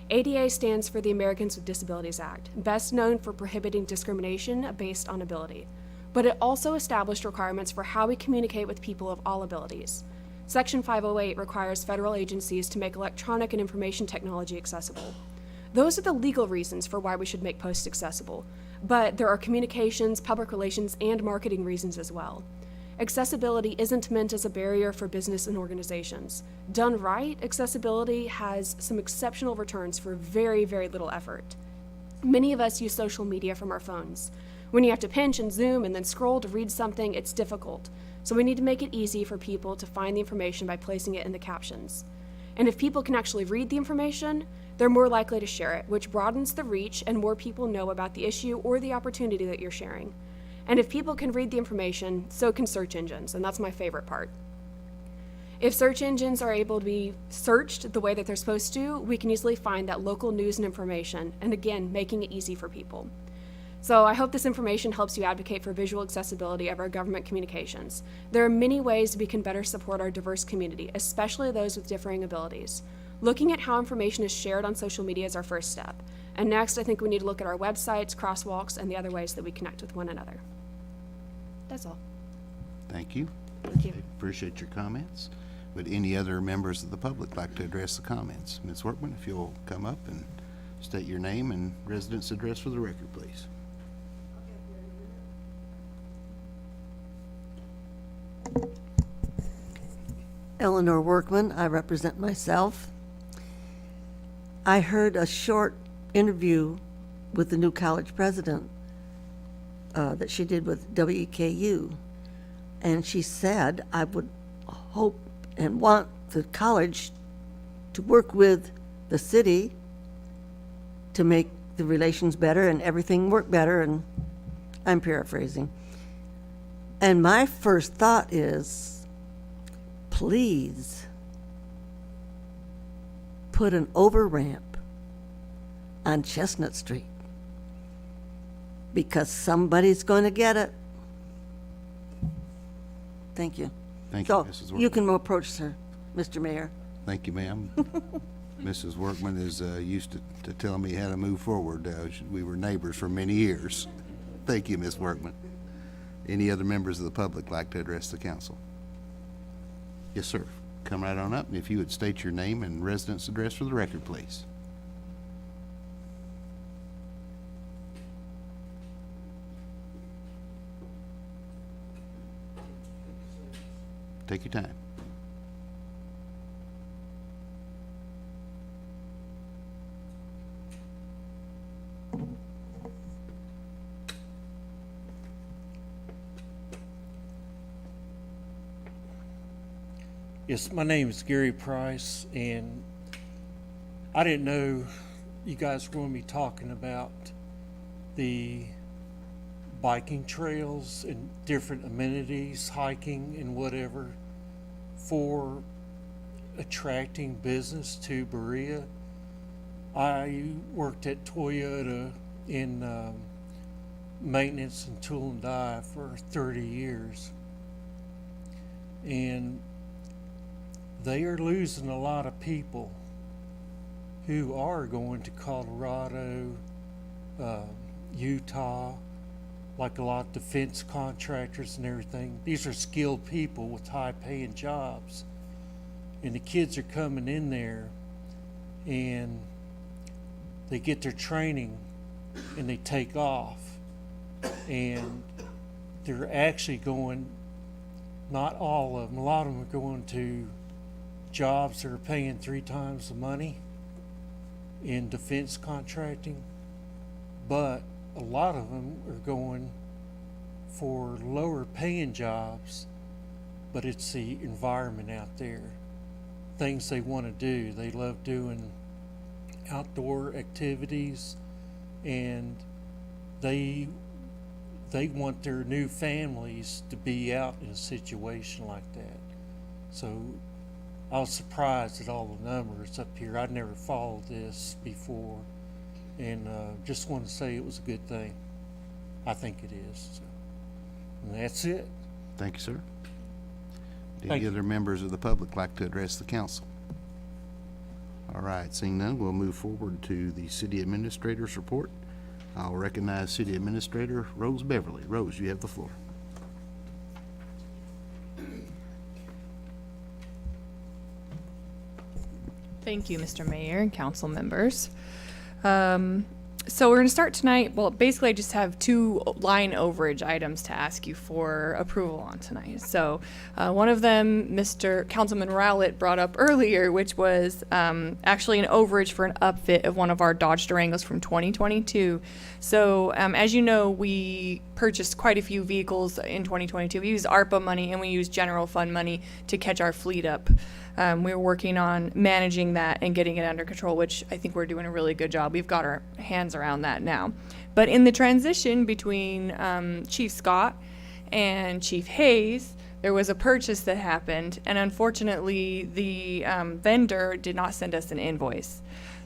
ADA stands for the Americans with Disabilities Act, best known for prohibiting discrimination based on ability. But it also established requirements for how we communicate with people of all abilities. Section 508 requires federal agencies to make electronic and information technology accessible. Those are the legal reasons for why we should make posts accessible, but there are communications, public relations, and marketing reasons as well. Accessibility isn't meant as a barrier for business and organizations. Done right, accessibility has some exceptional returns for very, very little effort. Many of us use social media from our phones. When you have to pinch and zoom and then scroll to read something, it's difficult. So we need to make it easy for people to find the information by placing it in the captions. And if people can actually read the information, they're more likely to share it, which broadens the reach and more people know about the issue or the opportunity that you're sharing. And if people can read the information, so can search engines, and that's my favorite part. If search engines are able to be searched the way that they're supposed to, we can easily find that local news and information, and again, making it easy for people. So I hope this information helps you advocate for visual accessibility of our government communications. There are many ways we can better support our diverse community, especially those with differing abilities. Looking at how information is shared on social media is our first step. And next, I think we need to look at our websites, crosswalks, and the other ways that we connect with one another. That's all. Thank you. Thank you. Appreciate your comments. Would any other members of the public like to address the comments? Ms. Workman, if you'll come up and state your name and residence address for the record, please. Eleanor Workman, I represent myself. I heard a short interview with the new college president that she did with WEKU, and she said, I would hope and want the college to work with the city to make the relations better and everything work better, and I'm paraphrasing. And my first thought is, please put an over-ramp on Chestnut Street, because somebody's going to get it. Thank you. Thank you, So Mrs. you Workman. can approach her, Mr. Mayor. Thank you, ma'am. Mrs. Workman is used to telling me how to move forward. We were neighbors for many years. Thank you, Ms. Workman. Any other members of the public like to address the council? Yes, sir. Come right on up, and if you would state your name and residence address for the record, please. Take your time. Yes, my name is Gary Price, and I didn't know you guys were going to be talking about the biking trails and different amenities, hiking and whatever, for attracting business to Berea. I worked at Toyota in maintenance and tool and die for 30 years. And they are losing a lot of people who are going to Colorado, Utah, like a lot of defense contractors and everything. These are skilled people with high paying jobs. And the kids are coming in there and they get their training and they take off. And they're actually going, not all of them, a lot of them are going to jobs that are paying 3 times the money in defense contracting, but a lot of them are going for lower paying jobs, but it's the environment out there, things they want to do. They love doing outdoor activities, and they want their new families to be out in a situation like that. So I was surprised at all the numbers up here. I'd never followed this before, and just want to say it was a good thing. I think it is. So, and that's it. Thank you, sir. Thank Any you. other members of the public like to address the council? All right, seeing none, we'll move forward to the city administrator's report. I'll recognize City Administrator Rose Beverly. Rose, you have the floor. Thank you, Mr. Mayor and council members. So we're going to start tonight. Well, basically, I just have 2 line overage items to ask you for approval on tonight. So one of them, Mr. Councilman Rowlett brought up earlier, which was actually an overage for an upfit of one of our Dodge Durangos from 2022. So as you know, we purchased quite a few vehicles in 2022. We used ARPA money and we used general fund money to catch our fleet up. We were working on managing that and getting it under control, which I think we're doing a really good job. We've got our hands around that now. But in the transition between Chief Scott and Chief Hayes, there was a purchase that happened, and unfortunately, the vendor did not send us an invoice.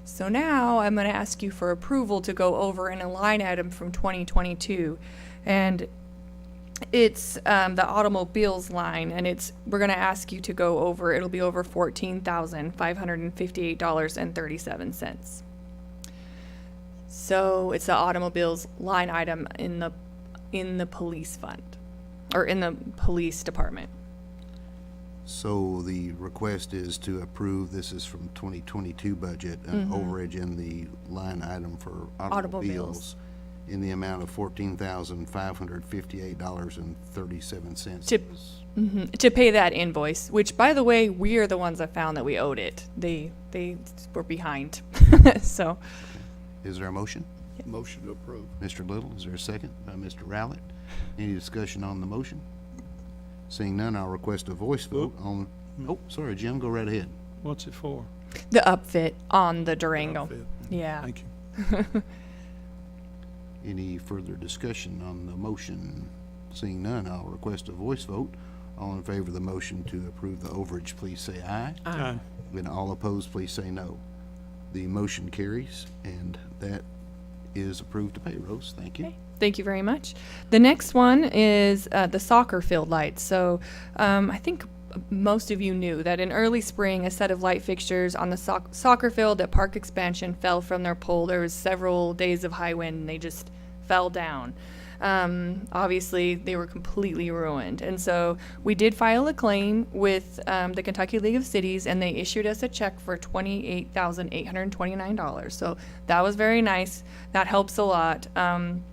So now I'm going to ask you for approval to go over in a line item from 2022, and it's the automobiles line, and we're going to ask you to go over. It'll be over $14,558.37. So it's the automobiles line item in the police fund, or in the police department. So the request is to approve, this is from 2022 budget, an overage in the line item for automobiles in the amount of $14,558.37. To pay that invoice, which, by the way, we are the ones that found that we owed it. They were behind. So Is there a motion? Motion to approve. Mr. Little, is there a second by Mr. Rowlett? Any discussion on the motion? Seeing none, I'll request a voice vote on, oh, sorry, Jim, go right ahead. What's it for? the upfit on the Durango. Outfit. Yeah. Thank you. Any further discussion on the motion? Seeing none, I'll request a voice vote. All in favor of the motion to approve the overage, please say aye. Aye. And all opposed, please say no. The motion carries, and that is approved to pay. Rose, thank you. Thank you very much. The next one is the soccer field lights. So I think most of you knew that in early spring, a set of light fixtures on the soccer field at Park Expansion fell from their pole. There was several days of high wind, and they just fell down. Obviously, they were completely ruined. And so we did file a claim with the Kentucky League of Cities, and they issued us a check for $28,829. So that was very nice. That helps a lot.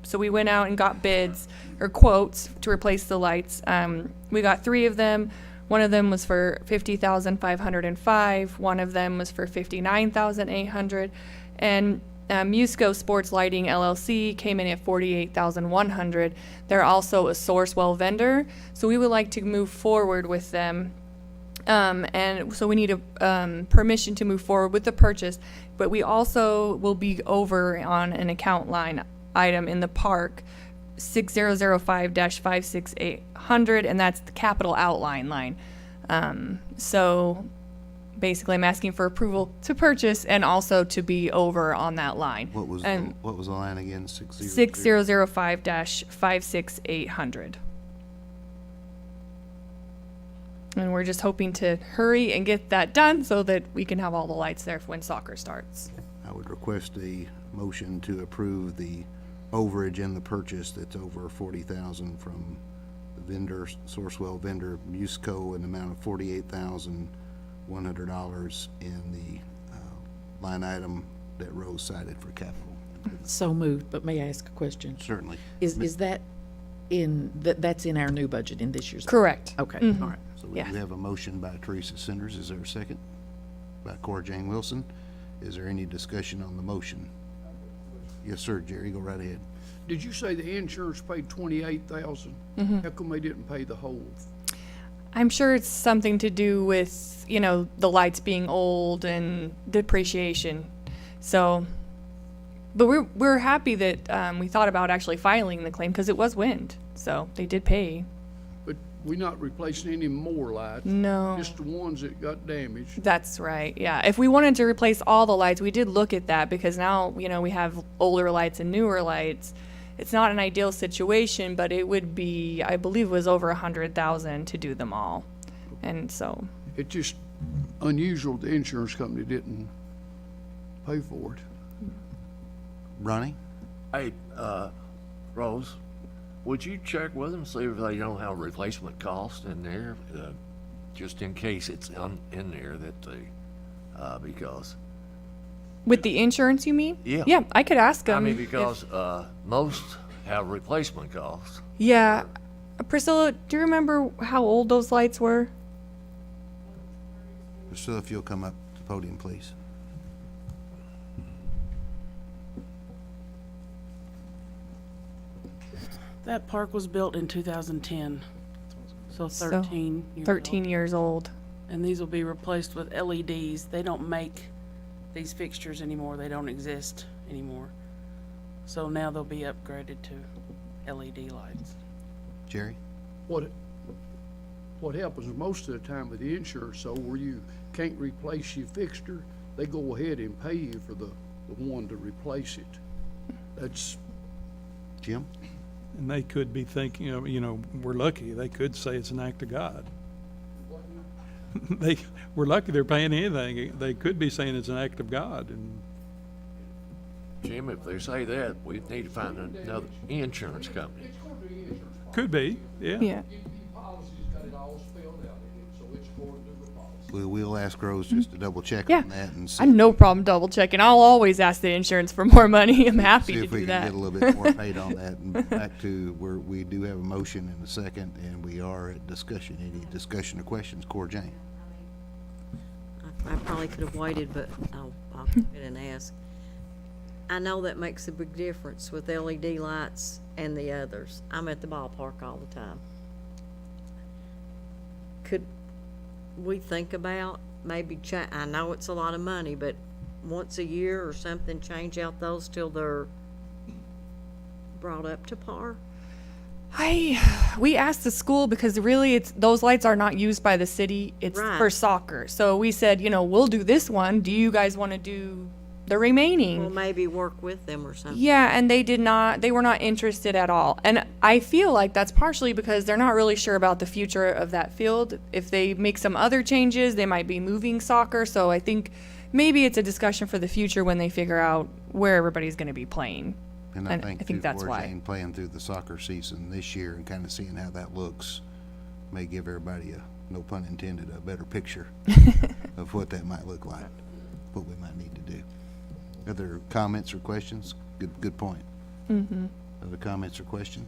So we went out and got bids or quotes to replace the lights. We got 3 of them. One of them was for $50,505. One of them was for $59,800. And Musco Sports Lighting LLC came in at $48,100. They're also a Sourcewell vendor, so we would like to move forward with them. And so we need a permission to move forward with the purchase, but we also will be over on an account line item in the park, 6005-56800, and that's the capital outline line. So basically, I'm asking for approval to purchase and also to be over on that line. What was And the line again? 6005-56800. And we're just hoping to hurry and get that done so that we can have all the lights there when soccer starts. I would request a motion to approve the overage and the purchase that's over $40,000 from the vendor, Sourcewell vendor, Musco, an amount of $48,100 in the line item that Rose cited for capital. So moved, but may I ask a question? Certainly. Is that that's in our new budget in this year's? Correct. Okay, all right. So we Yeah. do have a motion by Teresa Senders. Is there a second? By Cora Jane Wilson. Is there any discussion on the motion? Yes, sir, Jerry, go right ahead. Did you say the insurance paid $28,000? How come they didn't pay the whole? I'm sure it's something to do with, the lights being old and depreciation. So, but we're happy that we thought about actually filing the claim because it was wind. So they did pay. But we're not replacing any more lights. No. Just the ones that got damaged. That's right. Yeah. If we wanted to replace all the lights, we did look at that because now, we have older lights and newer lights. It's not an ideal situation, but it would be, I believe it was over $100,000 to do them all. And so, It's just unusual the insurance company didn't pay for it. Ronnie? Hey, Rose, would you check with them, see if they don't have replacement cost in there, just in case it's in there that they, because. with the insurance, you mean? Yeah. Yeah, I could ask them. I mean, because, most have replacement costs. Yeah. Priscilla, do you remember how old those lights were? Priscilla, if you'll come up to the podium, please. That park was built in 2010, so 13 years 13 old. years old. And these will be replaced with LEDs. They don't make these fixtures anymore. They don't exist anymore. So now they'll be upgraded to LED lights. Jerry? What happens most of the time with the insurance, though, where you can't replace your fixture, they go ahead and pay you for the one to replace it. That's, Jim? And they could be thinking, we're lucky. They could say it's an act of God. We're lucky they're paying anything. They could be saying it's an act of God. And Jim, if they say that, we need to find another insurance company. could be, yeah. Yeah. policy's got it all spelled out in it, so it's according to the policy. We'll ask Rose just to double check Yeah. on that and see. I have no problem double checking. I'll always ask the insurance for more money. I'm happy See to if we do can that. get a little bit more paid on that. And back to where we do have a motion and a second, and we are at discussion. Any discussion or questions? Cora Jane? I probably could have waited, but I'll go ahead and ask. I know that makes a big difference with LED lights and the others. I'm at the ballpark all the time. Could we think about maybe I know it's a lot of money, but once a year or something, change out those till they're brought up to par? We asked the school because really those lights are not used by the city. It's Right. for soccer. So we said, we'll do this one. Do you guys want to do the remaining? Well, maybe work with them or something. Yeah, and they were not interested at all. And I feel like that's partially because they're not really sure about the future of that field. If they make some other changes, they might be moving soccer. So I think maybe it's a discussion for the future when they figure out where everybody's going to be playing. And I think too, that's for why. Jane, playing through the soccer season this year and kind of seeing how that looks may give everybody no pun intended, a better picture of what that might look like, what we might need to do. Other comments or questions? Good point. Mm-hmm. Other comments or questions?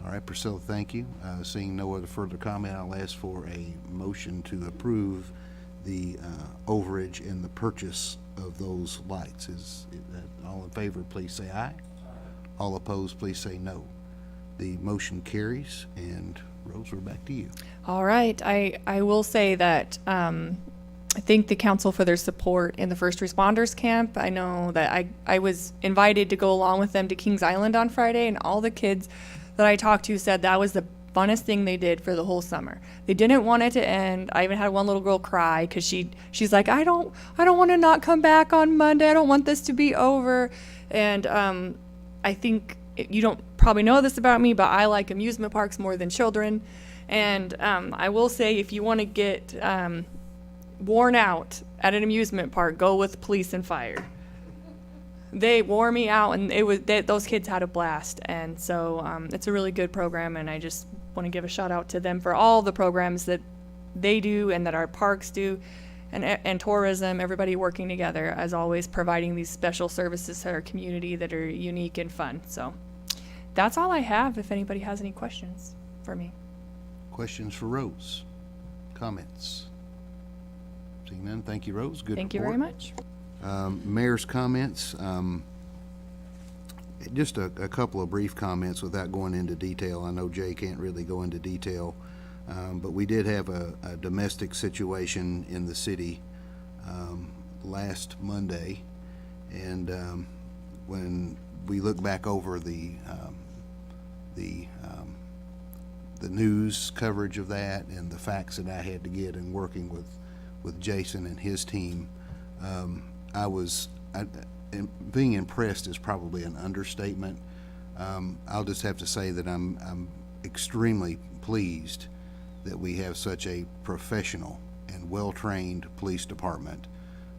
All right, Priscilla, thank you. Seeing no other further comment, I'll ask for a motion to approve the overage in the purchase of those lights. Is that all in favor, please say aye. All opposed, please say no. The motion carries, and Rose, we're back to you. All right. I will say that I thank the council for their support in the first responders camp. I know that I was invited to go along with them to Kings Island on Friday, and all the kids that I talked to said that was the funnest thing they did for the whole summer. They didn't want it to end. I even had one little girl cry because she's like, I don't want to not come back on Monday. I don't want this to be over. And I think you don't probably know this about me, but I like amusement parks more than children. And I will say, if you want to get worn out at an amusement park, go with police and fire. They wore me out, and those kids had a blast. And so it's a really good program, and I just want to give a shout out to them for all the programs that they do and that our parks do, and tourism, everybody working together, as always, providing these special services to our community that are unique and fun. So that's all I have, if anybody has any questions for me. Questions for Rose? Comments? Seeing none, thank you, Rose. Good Thank you report. very much. Mayor's comments. Just a couple of brief comments without going into detail. I know Jay can't really go into detail, but we did have a domestic situation in the city last Monday, and when we look back over the news coverage of that and the facts that I had to get in working with Jason and his team, being impressed is probably an understatement. I'll just have to say that I'm extremely pleased that we have such a professional and well-trained police department.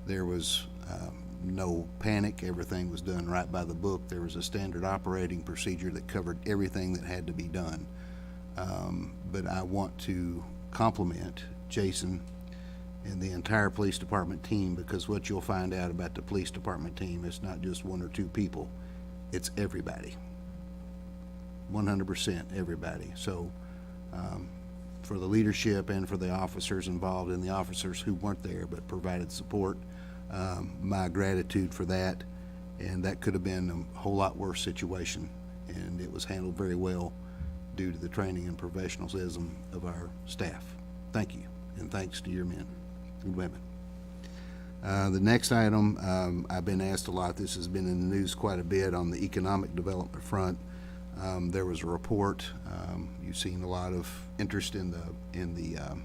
There was no panic. Everything was done right by the book. There was a standard operating procedure that covered everything that had to be done. But I want to compliment Jason and the entire police department team, because what you'll find out about the police department team is not just one or two people, it's everybody. 100% everybody. So for the leadership and for the officers involved and the officers who weren't there but provided support, my gratitude for that. And that could have been a whole lot worse situation, and it was handled very well due to the training and professionalism of our staff. Thank you, and thanks to your men and women. The next item, I've been asked a lot, this has been in the news quite a bit on the economic development front. There was a report, you've seen a lot of interest in the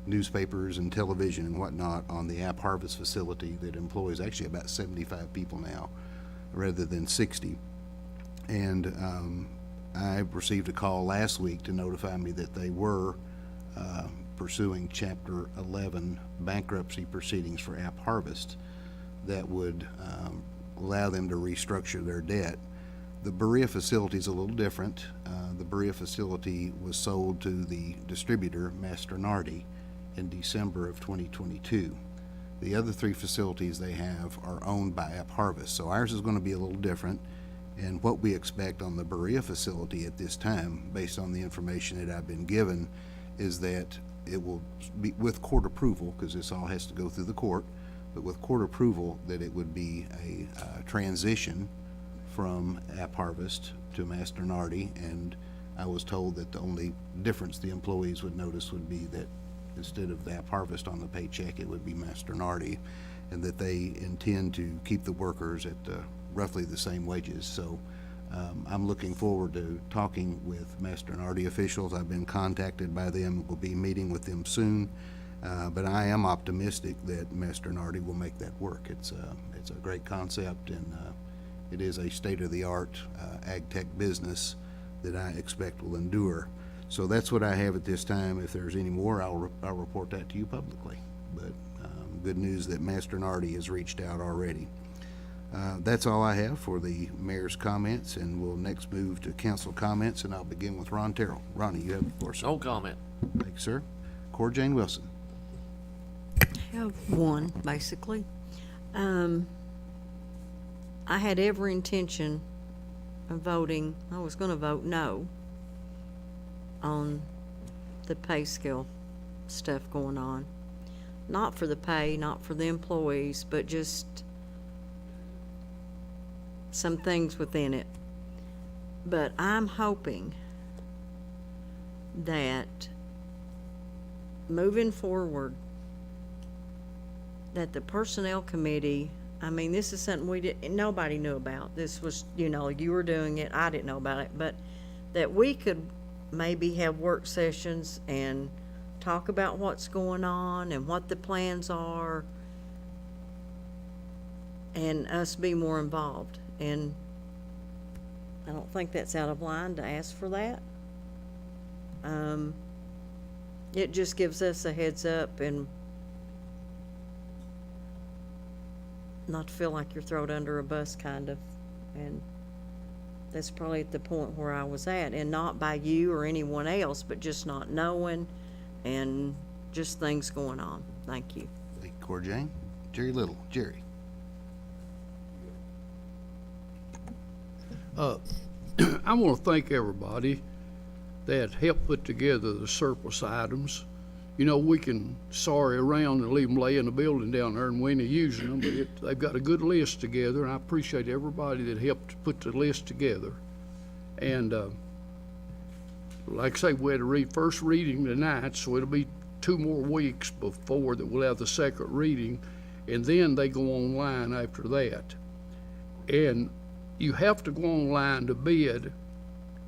newspapers and television and whatnot on the App Harvest facility that employs actually about 75 people now rather than 60. And I received a call last week to notify me that they were pursuing Chapter 11 bankruptcy proceedings for App Harvest that would allow them to restructure their debt. The Berea facility is a little different. The Berea facility was sold to the distributor, Masternardi, in December of 2022. The other three facilities they have are owned by App Harvest, so ours is going to be a little different. And what we expect on the Berea facility at this time, based on the information that I've been given, is that it will be with court approval, because this all has to go through the court, but with court approval, that it would be a transition from App Harvest to Masternardi. And I was told that the only difference the employees would notice would be that instead of the App Harvest on the paycheck, it would be Masternardi, and that they intend to keep the workers at roughly the same wages. So I'm looking forward to talking with Masternardi officials. I've been contacted by them and will be meeting with them soon. But I am optimistic that Masternardi will make that work. It's a great concept, and it is a state-of-the-art ag tech business that I expect will endure. So that's what I have at this time. If there's any more, I'll report that to you publicly. But good news that Masternardi has reached out already. That's all I have for the mayor's comments, and we'll next move to council comments, and I'll begin with Ron Terrell. Ronnie, you have the floor, sir. No comment. Thank you, sir. Cora Jane Wilson. I have one, basically. I had every intention of voting, I was gonna vote no on the pay scale stuff going on. Not for the pay, not for the employees, but just some things within it. But I'm hoping that moving forward, that the personnel committee, I mean, this is something nobody knew about. This was, you were doing it, I didn't know about it, but that we could maybe have work sessions and talk about what's going on and what the plans are, and us be more involved. And I don't think that's out of line to ask for that. It just gives us a heads up and not to feel like you're thrown under a bus, kind of. And that's probably at the point where I was at, and not by you or anyone else, but just not knowing and just things going on. Thank you. Thank you, Cora Jane. Jerry Little. Jerry. I want to thank everybody that helped put together the surplus items. We can sorry around and leave them lay in the building down there and we ain't using them, but they've got a good list together, and I appreciate everybody that helped put the list together. And like I say, we had a first reading tonight, so it'll be 2 more weeks before that we'll have the second reading, and then they go online after that. And you have to go online to bid,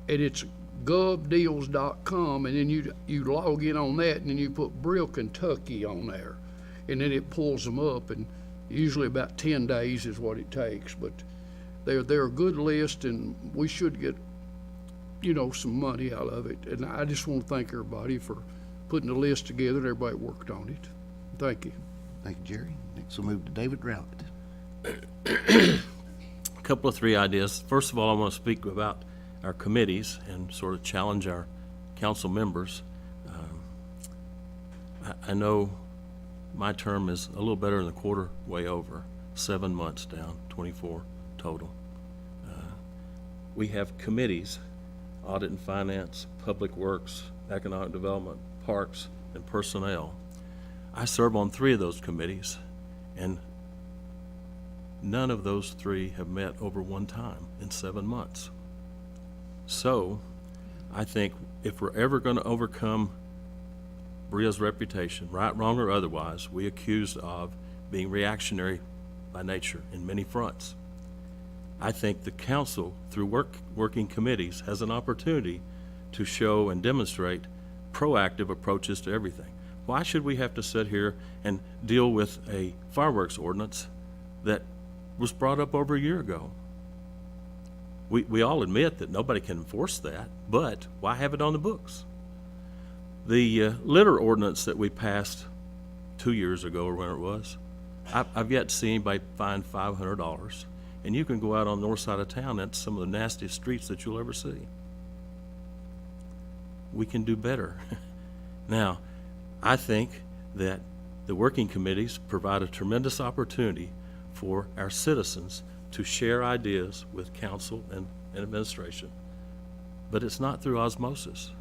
and it's govdeals.com, and then you log in on that, and then you put Brill, Kentucky on there, and then it pulls them up, and usually about 10 days is what it takes. But they're a good list, and we should get some money out of it. And I just want to thank everybody for putting the list together, and everybody worked on it. Thank you. Thank you, Jerry. Next we'll move to David Rowlett. A couple of 3 ideas. First of all, I want to speak about our committees and sort of challenge our council members. I know my term is a little better than a quarter way over, 7 months down, 24 total. We have committees, Audit and Finance, Public Works, Economic Development, Parks, and Personnel. I serve on 3 of those committees, and none of those 3 have met over one time in 7 months. So, I think if we're ever going to overcome Berea's reputation, right, wrong, or otherwise, we accused of being reactionary by nature in many fronts. I think the council, through working committees, has an opportunity to show and demonstrate proactive approaches to everything. Why should we have to sit here and deal with a fireworks ordinance that was brought up over a year ago? We all admit that nobody can enforce that, but why have it on the books? The litter ordinance that we passed 2 years ago, or whenever it was, I've yet to see anybody fined $500. And you can go out on the north side of town, that's some of the nastiest streets that you'll ever see. We can do better. Now, I think that the working committees provide a tremendous opportunity for our citizens to share ideas with council and administration. But it's not through osmosis.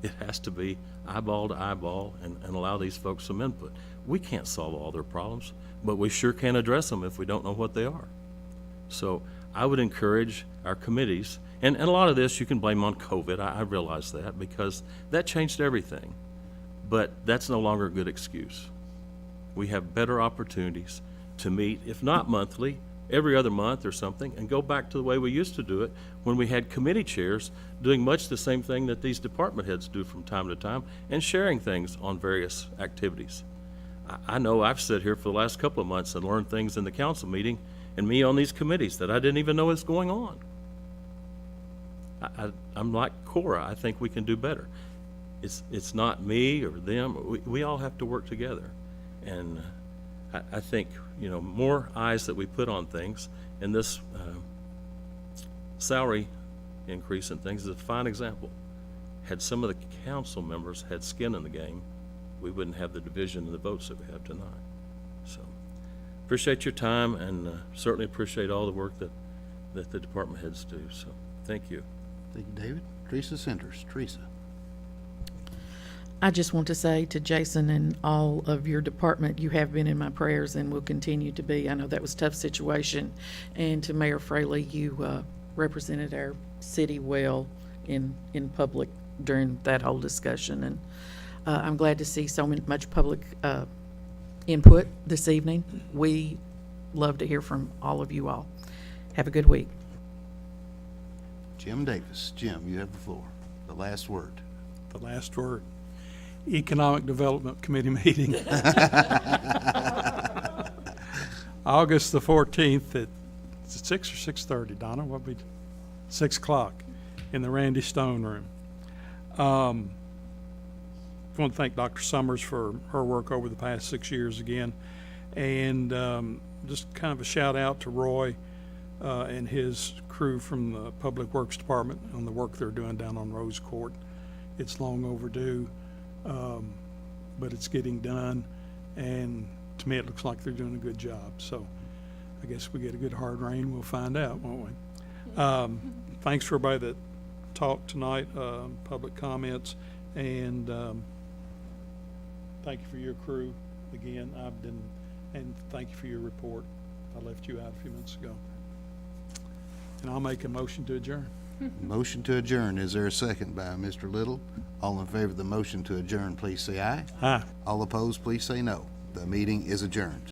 It has to be eyeball to eyeball and allow these folks some input. We can't solve all their problems, but we sure can address them if we don't know what they are. So I would encourage our committees, and a lot of this you can blame on COVID, I realize that, because that changed everything. But that's no longer a good excuse. We have better opportunities to meet, if not monthly, every other month or something, and go back to the way we used to do it when we had committee chairs doing much the same thing that these department heads do from time to time, and sharing things on various activities. I know I've sat here for the last couple of months and learned things in the council meeting and me on these committees that I didn't even know was going on. I'm like Cora, I think we can do better. It's not me or them, we all have to work together. And I think, you know, more eyes that we put on things, and this salary increase in things is a fine example. Had some of the council members had skin in the game, we wouldn't have the division and the votes that we have tonight. So, appreciate your time, and certainly appreciate all the work that the department heads do, so, thank you. Thank you, David. Teresa Sanders. Teresa. I just want to say to Jason and all of your department, you have been in my prayers and will continue to be. I know that was a tough situation. And to Mayor Fraley, you represented our city well in public during that whole discussion. And I'm glad to see so much public input this evening. We love to hear from all of you all. Have a good week. Jim Davis. Jim, you have the floor. The last word. The last word. Economic Development Committee meeting. August the 14th at 6 or 6:30, Donna, what we, 6 o'clock in the Randy Stone room. I want to thank Dr. Summers for her work over the past 6 years again. And just kind of a shout out to Roy and his crew from the Public Works Department on the work they're doing down on Rose Court. It's long overdue, but it's getting done, and to me it looks like they're doing a good job. So I guess we get a good hard rain, we'll find out, won't we? Thanks for everybody that talked tonight, public comments, and thank you for your crew again. And thank you for your report. I left you out a few minutes ago. And I'll make a motion to adjourn. Motion to adjourn. Is there a second by Mr. Little? All in favor of the motion to adjourn, please say aye. Aye. All opposed, please say no. The meeting is adjourned.